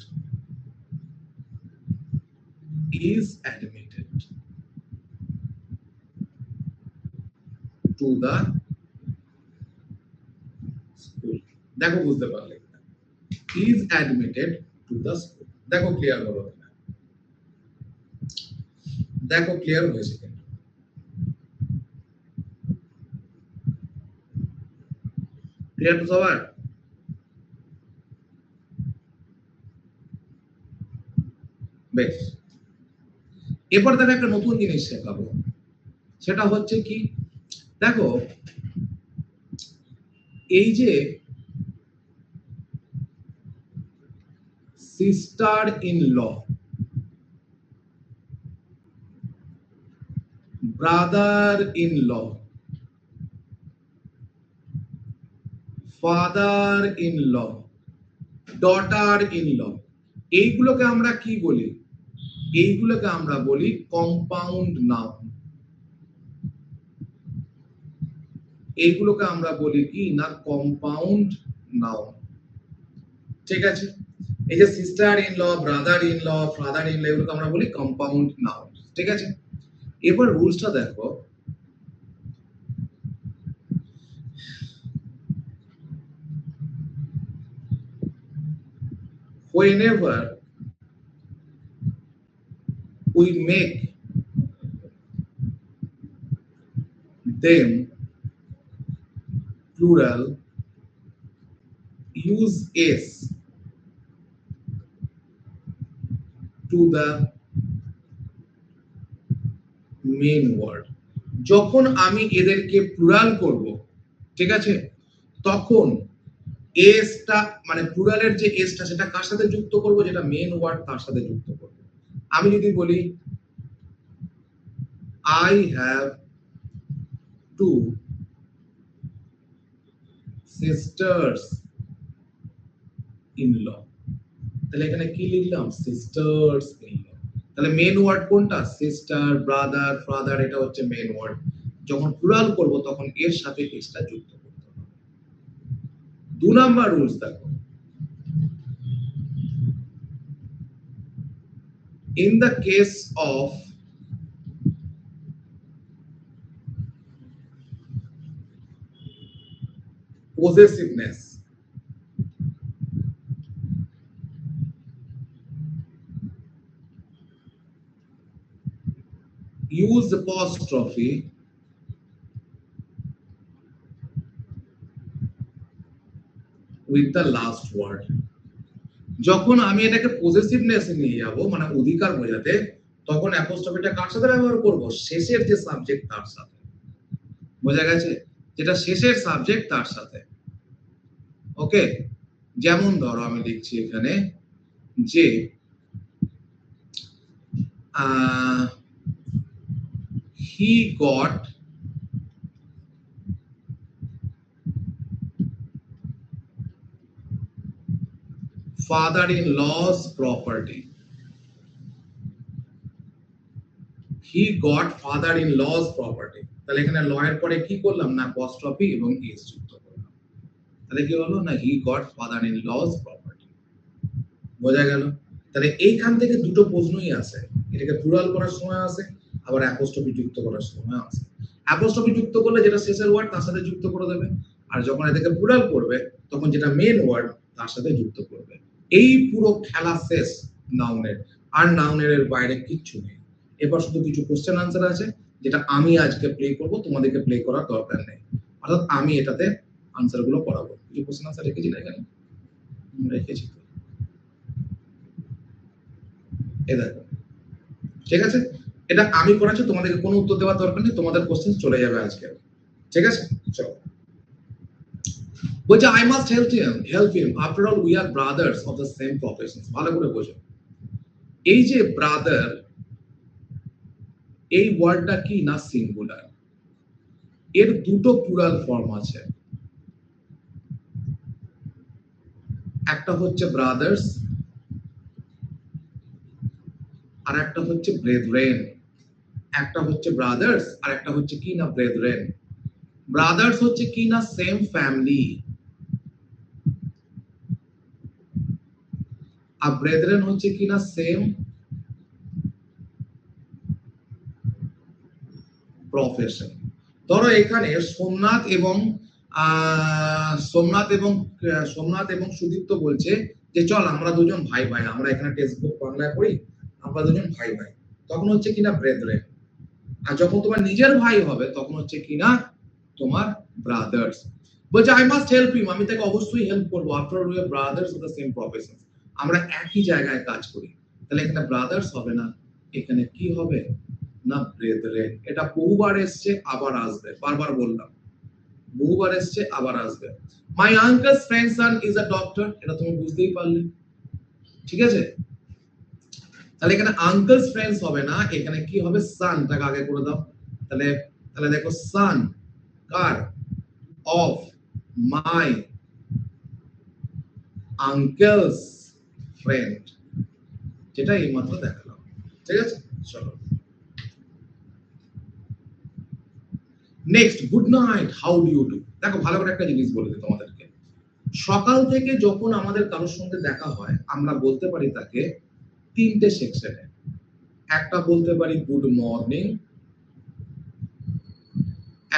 is admitted to the school. দেখো বুঝতে পারলে, is admitted to the school. দেখো ক্লিয়ার হলো কিনা, দেখো ক্লিয়ার হয়েছে কিনা। ক্লিয়ার তো সবার? বেশ, এরপর দেখো একটা নতুন জিনিস শেখাবো, সেটা হচ্ছে কি, দেখো এই যে sister in law, brother in law, father in law, daughter in law, এইগুলোকে আমরা কি বলি, এইগুলোকে আমরা বলি কম্পাউন্ড নাউন। এইগুলোকে আমরা বলি কি না, কম্পাউন্ড নাউন। ঠিক আছে, এই যে sister in law, brother in law, father in law, এগুলোকে আমরা বলি কম্পাউন্ড নাউন। ঠিক আছে, এবার রুলসটা দেখো, whenever we make them plural, use s to the main word. যখন আমি এদেরকে প্লুরাল করব, ঠিক আছে, তখন এসটা মানে প্লুরালের যে এসটা সেটা কার সাথে যুক্ত করব, যেটা মেন ওয়ার্ড তার সাথে যুক্ত করব। আমি যদি বলি I have two sisters in law, তাহলে এখানে কি লিখলাম, সিস্টার্স ইন ল। তাহলে মেন ওয়ার্ড কোনটা, সিস্টার, ব্রাদার, ফাদার, এটা হচ্ছে মেন ওয়ার্ড। যখন প্লুরাল করব তখন এর সাথে এসটা যুক্ত করতে হবে। 2 নাম্বার রুলস দেখো, in the case of possessiveness, use apostrophe with the last word. যখন আমি এটাকে পজেসিভনেস নিয়ে যাব, মানে অধিকার বোঝাতে, তখন অ্যাপোস্ট্রফিটা কার সাথে ব্যবহার করব, শেষের যে সাবজেক্ট তার সাথে। বোঝা গেছে, যেটা শেষের সাবজেক্ট তার সাথে। ওকে, যেমন ধরো আমি লিখছি এখানে যে he got father-in-law's property. He got father-in-law's property. তাহলে এখানে ল এর পরে কি করলাম না, অ্যাপোস্ট্রফি এবং এস যুক্ত করলাম। তাহলে কি হলো না, he got father-in-law's property। বোঝা গেল? তাহলে এইখান থেকে দুটো প্রশ্নই আসে, এটাকে প্লুরাল করার সময় আসে, আবার অ্যাপোস্ট্রফি যুক্ত করার সময় আসে। অ্যাপোস্ট্রফি যুক্ত করলে যেটা শেষের ওয়ার্ড তার সাথে যুক্ত করে দেবে, আর যখন এটাকে প্লুরাল করবে তখন যেটা মেন ওয়ার্ড তার সাথে যুক্ত করবে। এই পুরো খেলা শেষ নাউনের, আর নাউনের বাইরে কিচ্ছু নেই। এবার শুধু কিছু কোশ্চেন আনসার আছে, যেটা আমি আজকে প্লে করব, তোমাদেরকে প্লে করার দরকার নেই। অর্থাৎ আমি এটাতে আনসার গুলো করাবো। কিছু কোশ্চেন আনসার রেখেছি না এখানে, রেখেছি তো, এই দেখো। ঠিক আছে, এটা আমি করেছি, তোমাদেরকে কোনো উত্তর দেওয়ার দরকার নেই, তোমাদের কোশ্চেন চলে যাবে আজকে, ঠিক আছে? চলো, বলছে I must help him after all we are brothers of the same profession. ভালো করে বোঝো, এই যে ব্রাদার, এই ওয়ার্ডটা কি না সিঙ্গুলার, এর দুটো প্লুরাল ফর্ম আছে, একটা হচ্ছে ব্রাদার্স আর একটা হচ্ছে ব্রেথরেন। একটা হচ্ছে ব্রাদার্স আর একটা হচ্ছে কি না ব্রেথরেন। ব্রাদার্স হচ্ছে কি না সেম ফ্যামিলি, আর ব্রেথরেন হচ্ছে কি না সেম প্রফেশন। ধরো এখানে সোমনাথ এবং সুদীপ্ত বলছে যে চল আমরা দুজন ভাই ভাই, আমরা এখানে টেক্সট বুক বাংলায় পড়ি, আমরা দুজন ভাই ভাই, তখন হচ্ছে কিনা ব্রেথরেন। আর যখন তোমার নিজের ভাই হবে তখন হচ্ছে কিনা তোমার ব্রাদার্স। বলছে আই মাস্ট হেল্প হিম, আমি তাকে অবশ্যই হেল্প করবো, after all we are brothers of the same profession, আমরা একই জায়গায় কাজ করি। তাহলে এখানে ব্রাদার্স হবে না, এখানে কি হবে না ব্রেথরেন। এটা বহুবার এসছে আবার আসবে, বারবার বললাম বহুবার এসছে আবার আসবে। My uncle's friend son is a doctor, এটা তুমি বুঝতেই পারলে, ঠিক আছে? তাহলে এখানে আঙ্কেলস ফ্রেন্ডস হবে না, এখানে কি হবে সান, টাকে আগে করে দাও। তাহলে তাহলে দেখো সান কার, অফ মাই আঙ্কেলস ফ্রেন্ড, যেটা এই মাত্র দেখালাম, ঠিক আছে? চলো next, good night, how do you do. দেখো ভালো করে একটা জিনিস বলে দিই তোমাদেরকে, সকাল থেকে যখন আমাদের কারোর সঙ্গে দেখা হয় আমরা বলতে পারি তাকে তিনটে সেকশনে। একটা বলতে পারি গুড মর্নিং,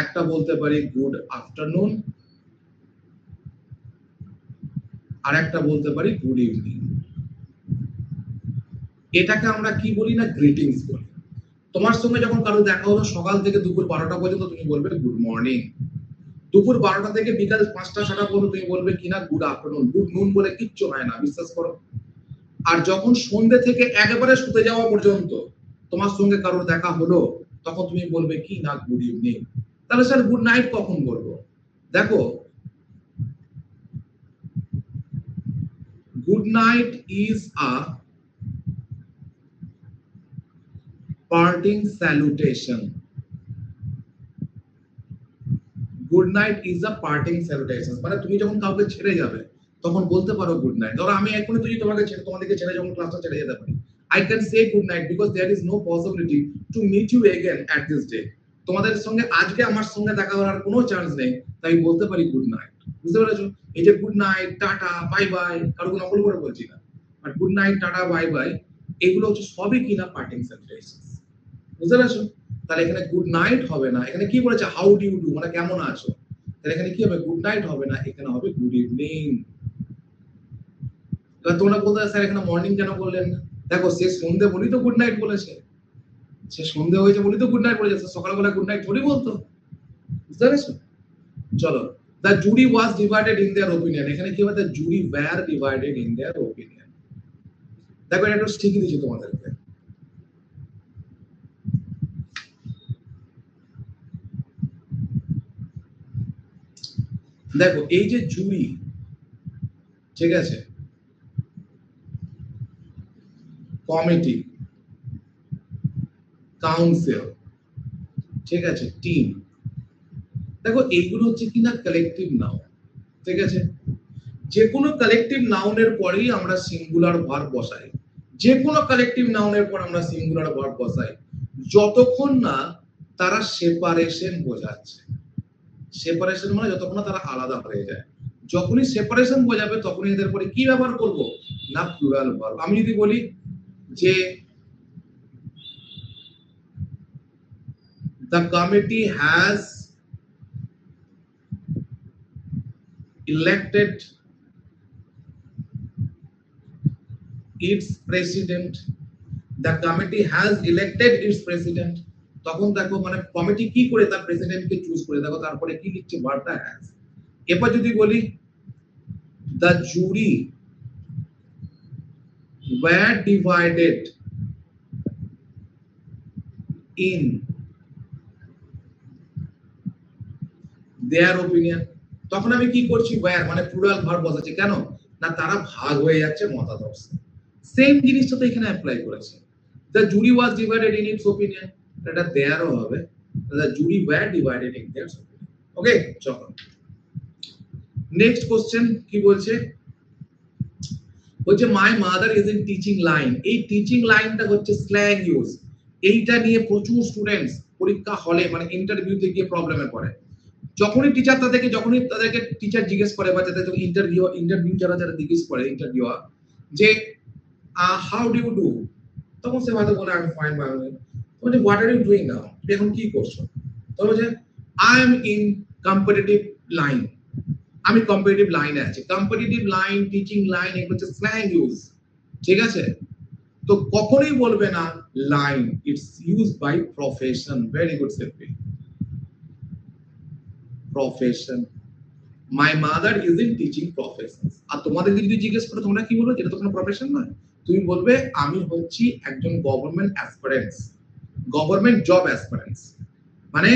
একটা বলতে পারি গুড আফটারনুন, আর একটা বলতে পারি গুড ইভিনিং। এটাকে আমরা কি বলি না গ্রিটিংস বলি। তোমার সঙ্গে যখন কারো দেখা হলো সকাল থেকে দুপুর 12টা পর্যন্ত তুমি বলবে গুড মর্নিং, দুপুর 12টা থেকে বিকাল 5টা 6টা পর্যন্ত তুমি বলবে কিনা গুড আফটারনুন। গুড নুন বলে কিচ্ছু হয় না, বিশ্বাস করো। আর যখন সন্ধ্যে থেকে একেবারে শুতে যাওয়া পর্যন্ত তোমার সঙ্গে কারোর দেখা হলো তখন তুমি বলবে কি না গুড ইভিনিং। তাহলে স্যার গুড নাইট কখন বলবো? দেখো good night is a parting salutation. Good night is a parting salutation, মানে তুমি যখন কাউকে ছেড়ে যাবে তখন বলতে পারো গুড নাইট। ধরো আমি এখনই যদি তোমাদেরকে ছেড়ে যখন ক্লাসটা ছেড়ে যেতে পারি, I can say good night because there is no possibility to meet you again at this day. তোমাদের সঙ্গে আজকে আমার সঙ্গে দেখা করার কোনো চান্স নেই, তাই বলতে পারি গুড নাইট। বুঝতে পেরেছো? এই যে good night, tata, bye bye, কারো নকল করে বলছি না, but good night, tata, bye bye এগুলো হচ্ছে সবই কিনা পার্টিং স্যালুটেশন। বুঝতে পেরেছো? তাহলে এখানে গুড নাইট হবে না, এখানে কি বলেছে হাউ ডু ইউ ডু, মানে কেমন আছো। তাহলে এখানে কি হবে গুড নাইট হবে না, এখানে হবে গুড ইভিনিং। এবার তোমরা বলতে স্যার এখানে মর্নিং কেন বললেন না? দেখো সে সন্ধে বলি তো গুড নাইট বলেছে, সে সন্ধে হয়েছে বলি তো গুড নাইট বলেছে, সকালবেলা গুড নাইট থোড়ি বলতো। বুঝতে পেরেছো? চলো, the jury was divided in their opinion, এখানে কি হবে the jury were divided in their opinion। দেখো এটা একটু শিখিয়ে দিচ্ছি তোমাদেরকে। দেখো এই যে জুরি, ঠিক আছে, কমিটি, কাউন্সিল, ঠিক আছে, টিম, দেখো এইগুলো হচ্ছে কিনা কালেকটিভ নাউন, ঠিক আছে? যে কোনো কালেকটিভ নাউনের পরেই আমরা সিঙ্গুলার ভার্ব বসাই, যে কোনো কালেকটিভ নাউনের পর আমরা সিঙ্গুলার ভার্ব বসাই যতক্ষণ না তারা সেপারেশন বোঝাচ্ছে। সেপারেশন মানে যতক্ষণ না তারা আলাদা হয়ে যায়। যখনই সেপারেশন বোঝাবে তখনই এদের পরে কি ব্যবহার করব না প্লুরাল ভার্ব। আমি যদি বলি যে the committee has elected its president, the committee has elected its president, তখন দেখো মানে কমিটি কি করে তার প্রেসিডেন্টকে চুজ করে, দেখো তারপরে কি লিখছে ভার্বটা হ্যাজ। এরপর যদি বলি the jury were divided in their opinion, তখন আমি কি করছি where মানে প্লুরাল ভার্ব বসাচ্ছি কেন না তারা ভাগ হয়ে যাচ্ছে মতাদর্শে সেম জিনিসটা তো এখানে অ্যাপ্লাই করেছে the jury was divided in its opinion এটা দেয়ারও হবে the jury were divided in their opinion ওকে চলো নেক্সট কোশ্চেন কি বলছে বলছে মাই mother is in teaching line এই টিচিং লাইনটা হচ্ছে স্ল্যাং ইউজ এইটা নিয়ে প্রচুর স্টুডেন্টস পরীক্ষা হলে মানে ইন্টারভিউতে গিয়ে প্রবলেমে পড়ে যখনই তাদেরকে টিচার জিজ্ঞেস করে বা যাদের ইন্টারভিউ যারা জিজ্ঞেস করে ইন্টারভিউ যে হাউ ডু ইউ ডু তখন সে হয়তো বলে আমি ফাইন বাই বলে what are you doing now এখন কি করছো তো বলছে I am in competitive line আমি কম্পিটিটিভ লাইনে আছি কম্পিটিটিভ লাইন টিচিং লাইন এগুলো হচ্ছে স্ল্যাং ইউজ ঠিক আছে তো কখনোই বলবে না line it's used by profession very good safety profession my mother is in teaching professions আর তোমাদের যদি জিজ্ঞেস করে তোমরা কি বলবে যেটা তো কোনো প্রফেশন নয় তুমি বলবে আমি হচ্ছি একজন government aspirants government job aspirants মানে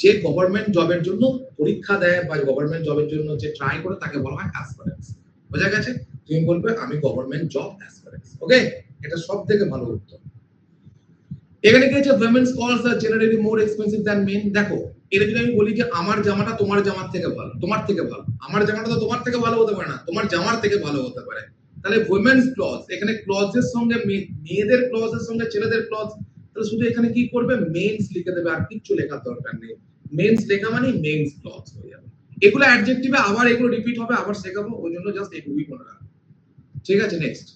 যে গভর্নমেন্ট জবের জন্য পরীক্ষা দেয় বা গভর্নমেন্ট জবের জন্য যে ট্রাই করে তাকে বলা হয় অ্যাসপিরেন্টস বোঝা গেছে তুমি বলবে আমি গভর্নমেন্ট জব অ্যাসপিরেন্টস ওকে এটা সবথেকে ভালো উত্তর এখানে কি আছে women's clothes are generally more expensive than men দেখো এটা যদি আমি বলি যে আমার জামাটা তোমার জামার থেকে ভালো তোমার থেকে ভালো আমার জামাটা তো তোমার থেকে ভালো হতে পারে না তোমার জামার থেকে ভালো হতে পারে তাহলে women's clothes এখানে ক্লথস এর সঙ্গে মেয়েদের ক্লথস এর সঙ্গে ছেলেদের ক্লথস তাহলে শুধু এখানে কি করবে মেন্স লিখে দেবে আর কিছু লেখার দরকার নেই মেন্স লেখা মানে মেন্স ক্লথস হয়ে যাবে এগুলো অ্যাডজেক্টিভে আবার এগুলো রিপিট হবে আবার শেখাবো ওই জন্য জাস্ট এটুকুই মনে রাখো ঠিক আছে নেক্সট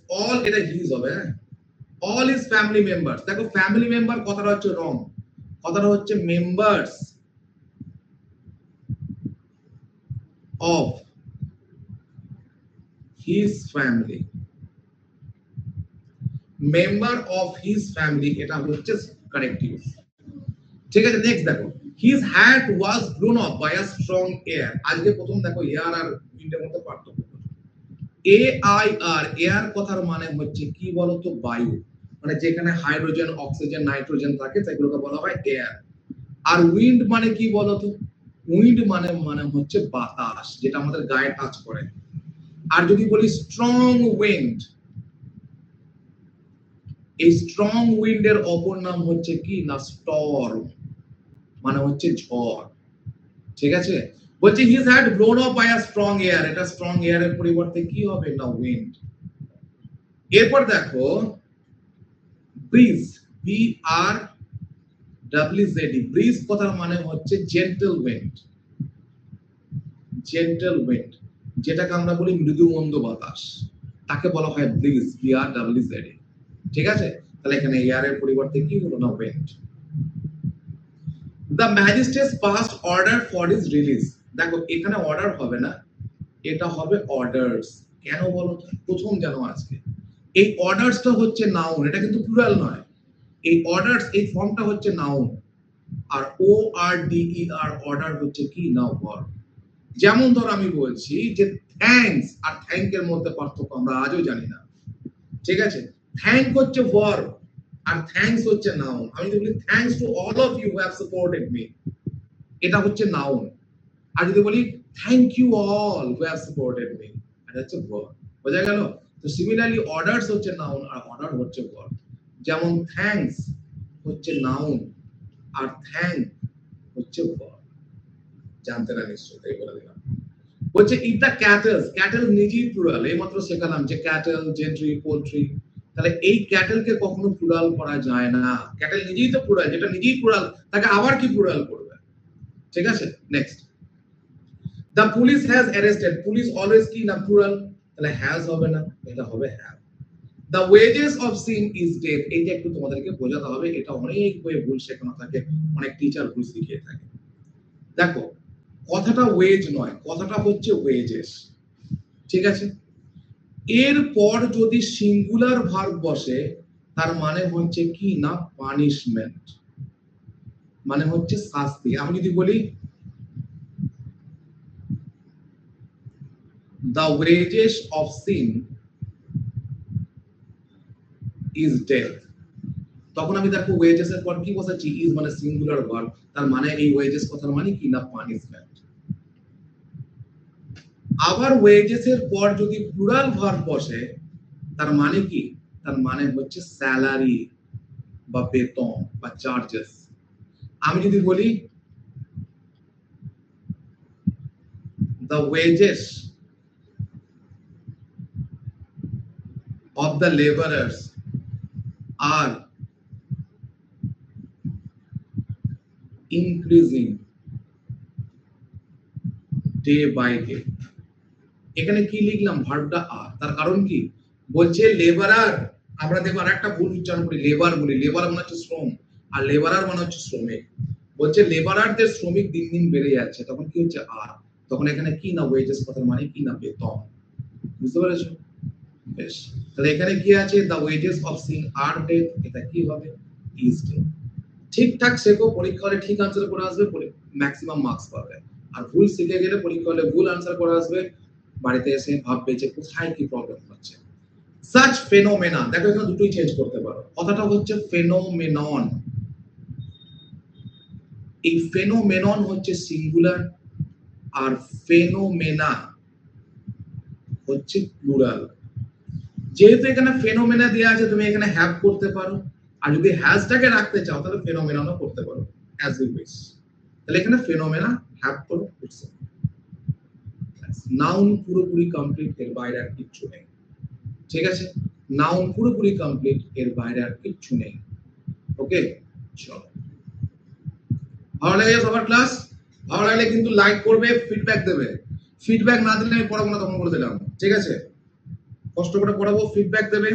all এটা হিজ হবে হ্যাঁ all his family members দেখো ফ্যামিলি মেম্বার কথাটা হচ্ছে রং কথাটা হচ্ছে members of his family member of his family এটা হচ্ছে কারেক্ট ইউজ ঠিক আছে নেক্সট দেখো his hat was blown off by a strong air আজকে প্রথম দেখো এয়ার আর উইন্ডের মধ্যে পার্থক্য AIR এয়ার কথার মানে হচ্ছে কি বলতো বায়ু মানে যেখানে হাইড্রোজেন অক্সিজেন নাইট্রোজেন থাকে সেগুলোকে বলা হয় এয়ার আর উইন্ড মানে কি বলতো উইন্ড মানে হচ্ছে বাতাস যেটা আমাদের গায়ে টাচ করে আর যদি বলি স্ট্রং উইন্ড এই স্ট্রং উইন্ডের অপর নাম হচ্ছে কি না স্টর্ম মানে হচ্ছে ঝড় ঠিক আছে বলছে his had blown off by a strong air এটা স্ট্রং এয়ার এর পরিবর্তে কি হবে না উইন্ড এরপর দেখো ব্রিজ BRWZD ব্রিজ কথার মানে হচ্ছে জেন্টল উইন্ড যেটাকে আমরা বলি মৃদু মন্দ বাতাস তাকে বলা হয় ব্রিজ BRWZD ঠিক আছে তাহলে এখানে এয়ার এর পরিবর্তে কি হলো না wind The magistrates passed order for his release দেখো এখানে অর্ডার হবে না এটা হবে অর্ডারস কেন বলো প্রথম জানো আজকে এই অর্ডারসটা হচ্ছে নাউন এটা কিন্তু প্লুরাল নয় এই অর্ডারস এই ফর্মটা হচ্ছে নাউন আর ORDER অর্ডার হচ্ছে কি না ভার্ব যেমন ধর আমি বলছি যে থ্যাঙ্কস আর থ্যাঙ্ক এর মধ্যে পার্থক্য আমরা আজও জানি না ঠিক আছে থ্যাঙ্ক হচ্ছে ভার্ব আর থ্যাঙ্কস হচ্ছে নাউন আমি যদি বলি thanks to all of you who have supported me এটা হচ্ছে নাউন আর যদি বলি thank you all who have supported me এটা হচ্ছে ভার্ব বোঝা গেল তো সিমিলারলি অর্ডারস হচ্ছে নাউন আর অর্ডার হচ্ছে ভার্ব যেমন থ্যাঙ্কস হচ্ছে নাউন আর থ্যাঙ্ক হচ্ছে ভার্ব জানতে না নিশ্চয়ই বলে দিলাম বলছে ইফ দ্য ক্যাটেল নিজেই প্লুরাল এই মাত্র শেখালাম যে ক্যাটেল জেন্ট্রি পোল্ট্রি তাহলে এই ক্যাটেলকে কখনো প্লুরাল করা যায় না ক্যাটেল নিজেই তো প্লুরাল যেটা নিজেই প্লুরাল তাকে আবার কি প্লুরাল করবে ঠিক আছে next The police has arrested police always কি না প্লুরাল তাহলে হ্যাজ হবে না এটা হবে have The wages of sin is death এইটা একটু তোমাদেরকে বোঝাতে হবে এটা অনেক বইয়ে ভুল শেখানো থাকে অনেক টিচার ভুল শিখিয়ে থাকে দেখো কথাটা ওয়েজ নয় কথাটা হচ্ছে ওয়েজেস ঠিক আছে এরপর যদি সিঙ্গুলার ভার্ব বসে তার মানে হচ্ছে কি না পানিশমেন্ট মানে হচ্ছে শাস্তি আমি যদি বলি the wages of sin is death তখন আমি দেখো ওয়েজেস এর পর কি বসাচ্ছি, ইজ মানে সিঙ্গুলার ভার্ব, তার মানে এই ওয়েজেস কথার মানে কি না পানিশমেন্ট। আবার ওয়েজেস এর পর যদি প্লুরাল ভার্ব বসে তার মানে কি, তার মানে হচ্ছে স্যালারি বা বেতন বা চার্জেস। আমি যদি বলি the wages of the laborers are increasing day by day, এখানে কি লিখলাম, ভার্বটা আর, তার কারণ কি বলছে লেবারার, আমরা দেখো আরেকটা ভুল উচ্চারণ করি, লেবার বলি, লেবার মানে হচ্ছে শ্রম আর লেবারার মানে হচ্ছে শ্রমিক। বলছে লেবারারদের শ্রমিক দিন দিন বেড়ে যাচ্ছে, তখন কি হচ্ছে আর, তখন এখানে কি না ওয়েজেস কথার মানে কি না বেতন। বুঝতে পেরেছো? বেশ, তাহলে এখানে কি আছে, the wages of sin are death, এটা কি হবে ইজ ডেথ। ঠিকঠাক শেখো, পরীক্ষা হলে ঠিক আনসার করে আসবে, ম্যাক্সিমাম মার্কস পাবে। আর ভুল শিখে গেলে পরীক্ষা হলে ভুল আনসার করে আসবে, বাড়িতে এসে ভাববে যে কোথায় কি প্রবলেম হচ্ছে। সাচ ফেনোমেনা, দেখো এখানে দুটোই চেঞ্জ করতে পারো, কথাটা হচ্ছে ফেনোমেনন, এই ফেনোমেনন হচ্ছে সিঙ্গুলার আর ফেনোমেনা হচ্ছে প্লুরাল। যেহেতু এখানে ফেনোমেনা দেওয়া আছে তুমি এখানে হ্যাভ করতে পারো, আর যদি হ্যাজটাকে রাখতে চাও তাহলে ফেনোমেননও করতে পারো, অ্যাজ ইউ উইশ। তাহলে এখানে ফেনোমেনা হ্যাভ করো, নাউন পুরোপুরি কমপ্লিট, এর বাইরে আর কিচ্ছু নেই। ঠিক আছে, নাউন পুরোপুরি কমপ্লিট, এর বাইরে আর কিচ্ছু নেই। ওকে, চলো, ভালো লাগে সবার ক্লাস? ভালো লাগলে কিন্তু লাইক করবে, ফিডব্যাক দেবে, ফিডব্যাক না দিলে আমি পড়াবো না, তখন বলে দিলাম। ঠিক আছে, কষ্ট করে পড়াবো, ফিডব্যাক দেবে,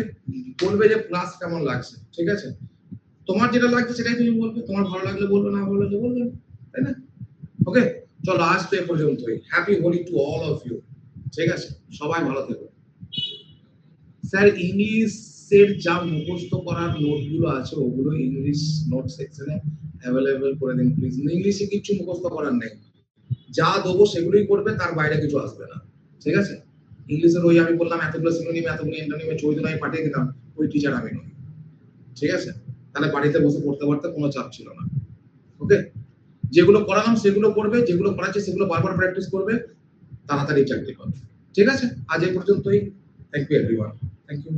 বলবে যে ক্লাস কেমন লাগছে। ঠিক আছে, তোমার যেটা লাগছে সেটাই তুমি বলবে, তোমার ভালো লাগলে বলবে, না ভালো লাগলে বলবে, তাই না? ওকে, চলো আজ তো এ পর্যন্তই। Happy Holi to all of you. ঠিক আছে, সবাই ভালো থেকো। স্যার ইংলিশের যা মুখস্থ করার নোটগুলো আছে ওগুলো ইংলিশ নোট সেকশনে অ্যাভেলেবল করে দিন প্লিজ। ইংলিশে কিছু মুখস্থ করার নেই, যা দেবো সেগুলোই করবে, তার বাইরে কিছু আসবে না। ঠিক আছে, ইংলিশের ওই আমি বললাম এতগুলো সিনোনিম এতগুলো এন্টোনিম চৈতন্য আমি পাঠিয়ে দিলাম, ওই টিচার আমি নই। ঠিক আছে, তাহলে বাড়িতে বসে পড়তে পারতে কোনো চাপ ছিল না। ওকে, যেগুলো করালাম সেগুলো করবে, যেগুলো করাচ্ছে সেগুলো বারবার প্র্যাকটিস করবে, তাড়াতাড়ি চাকরি পাবে। ঠিক আছে, আজ এই পর্যন্তই। Thank you everyone, thank you.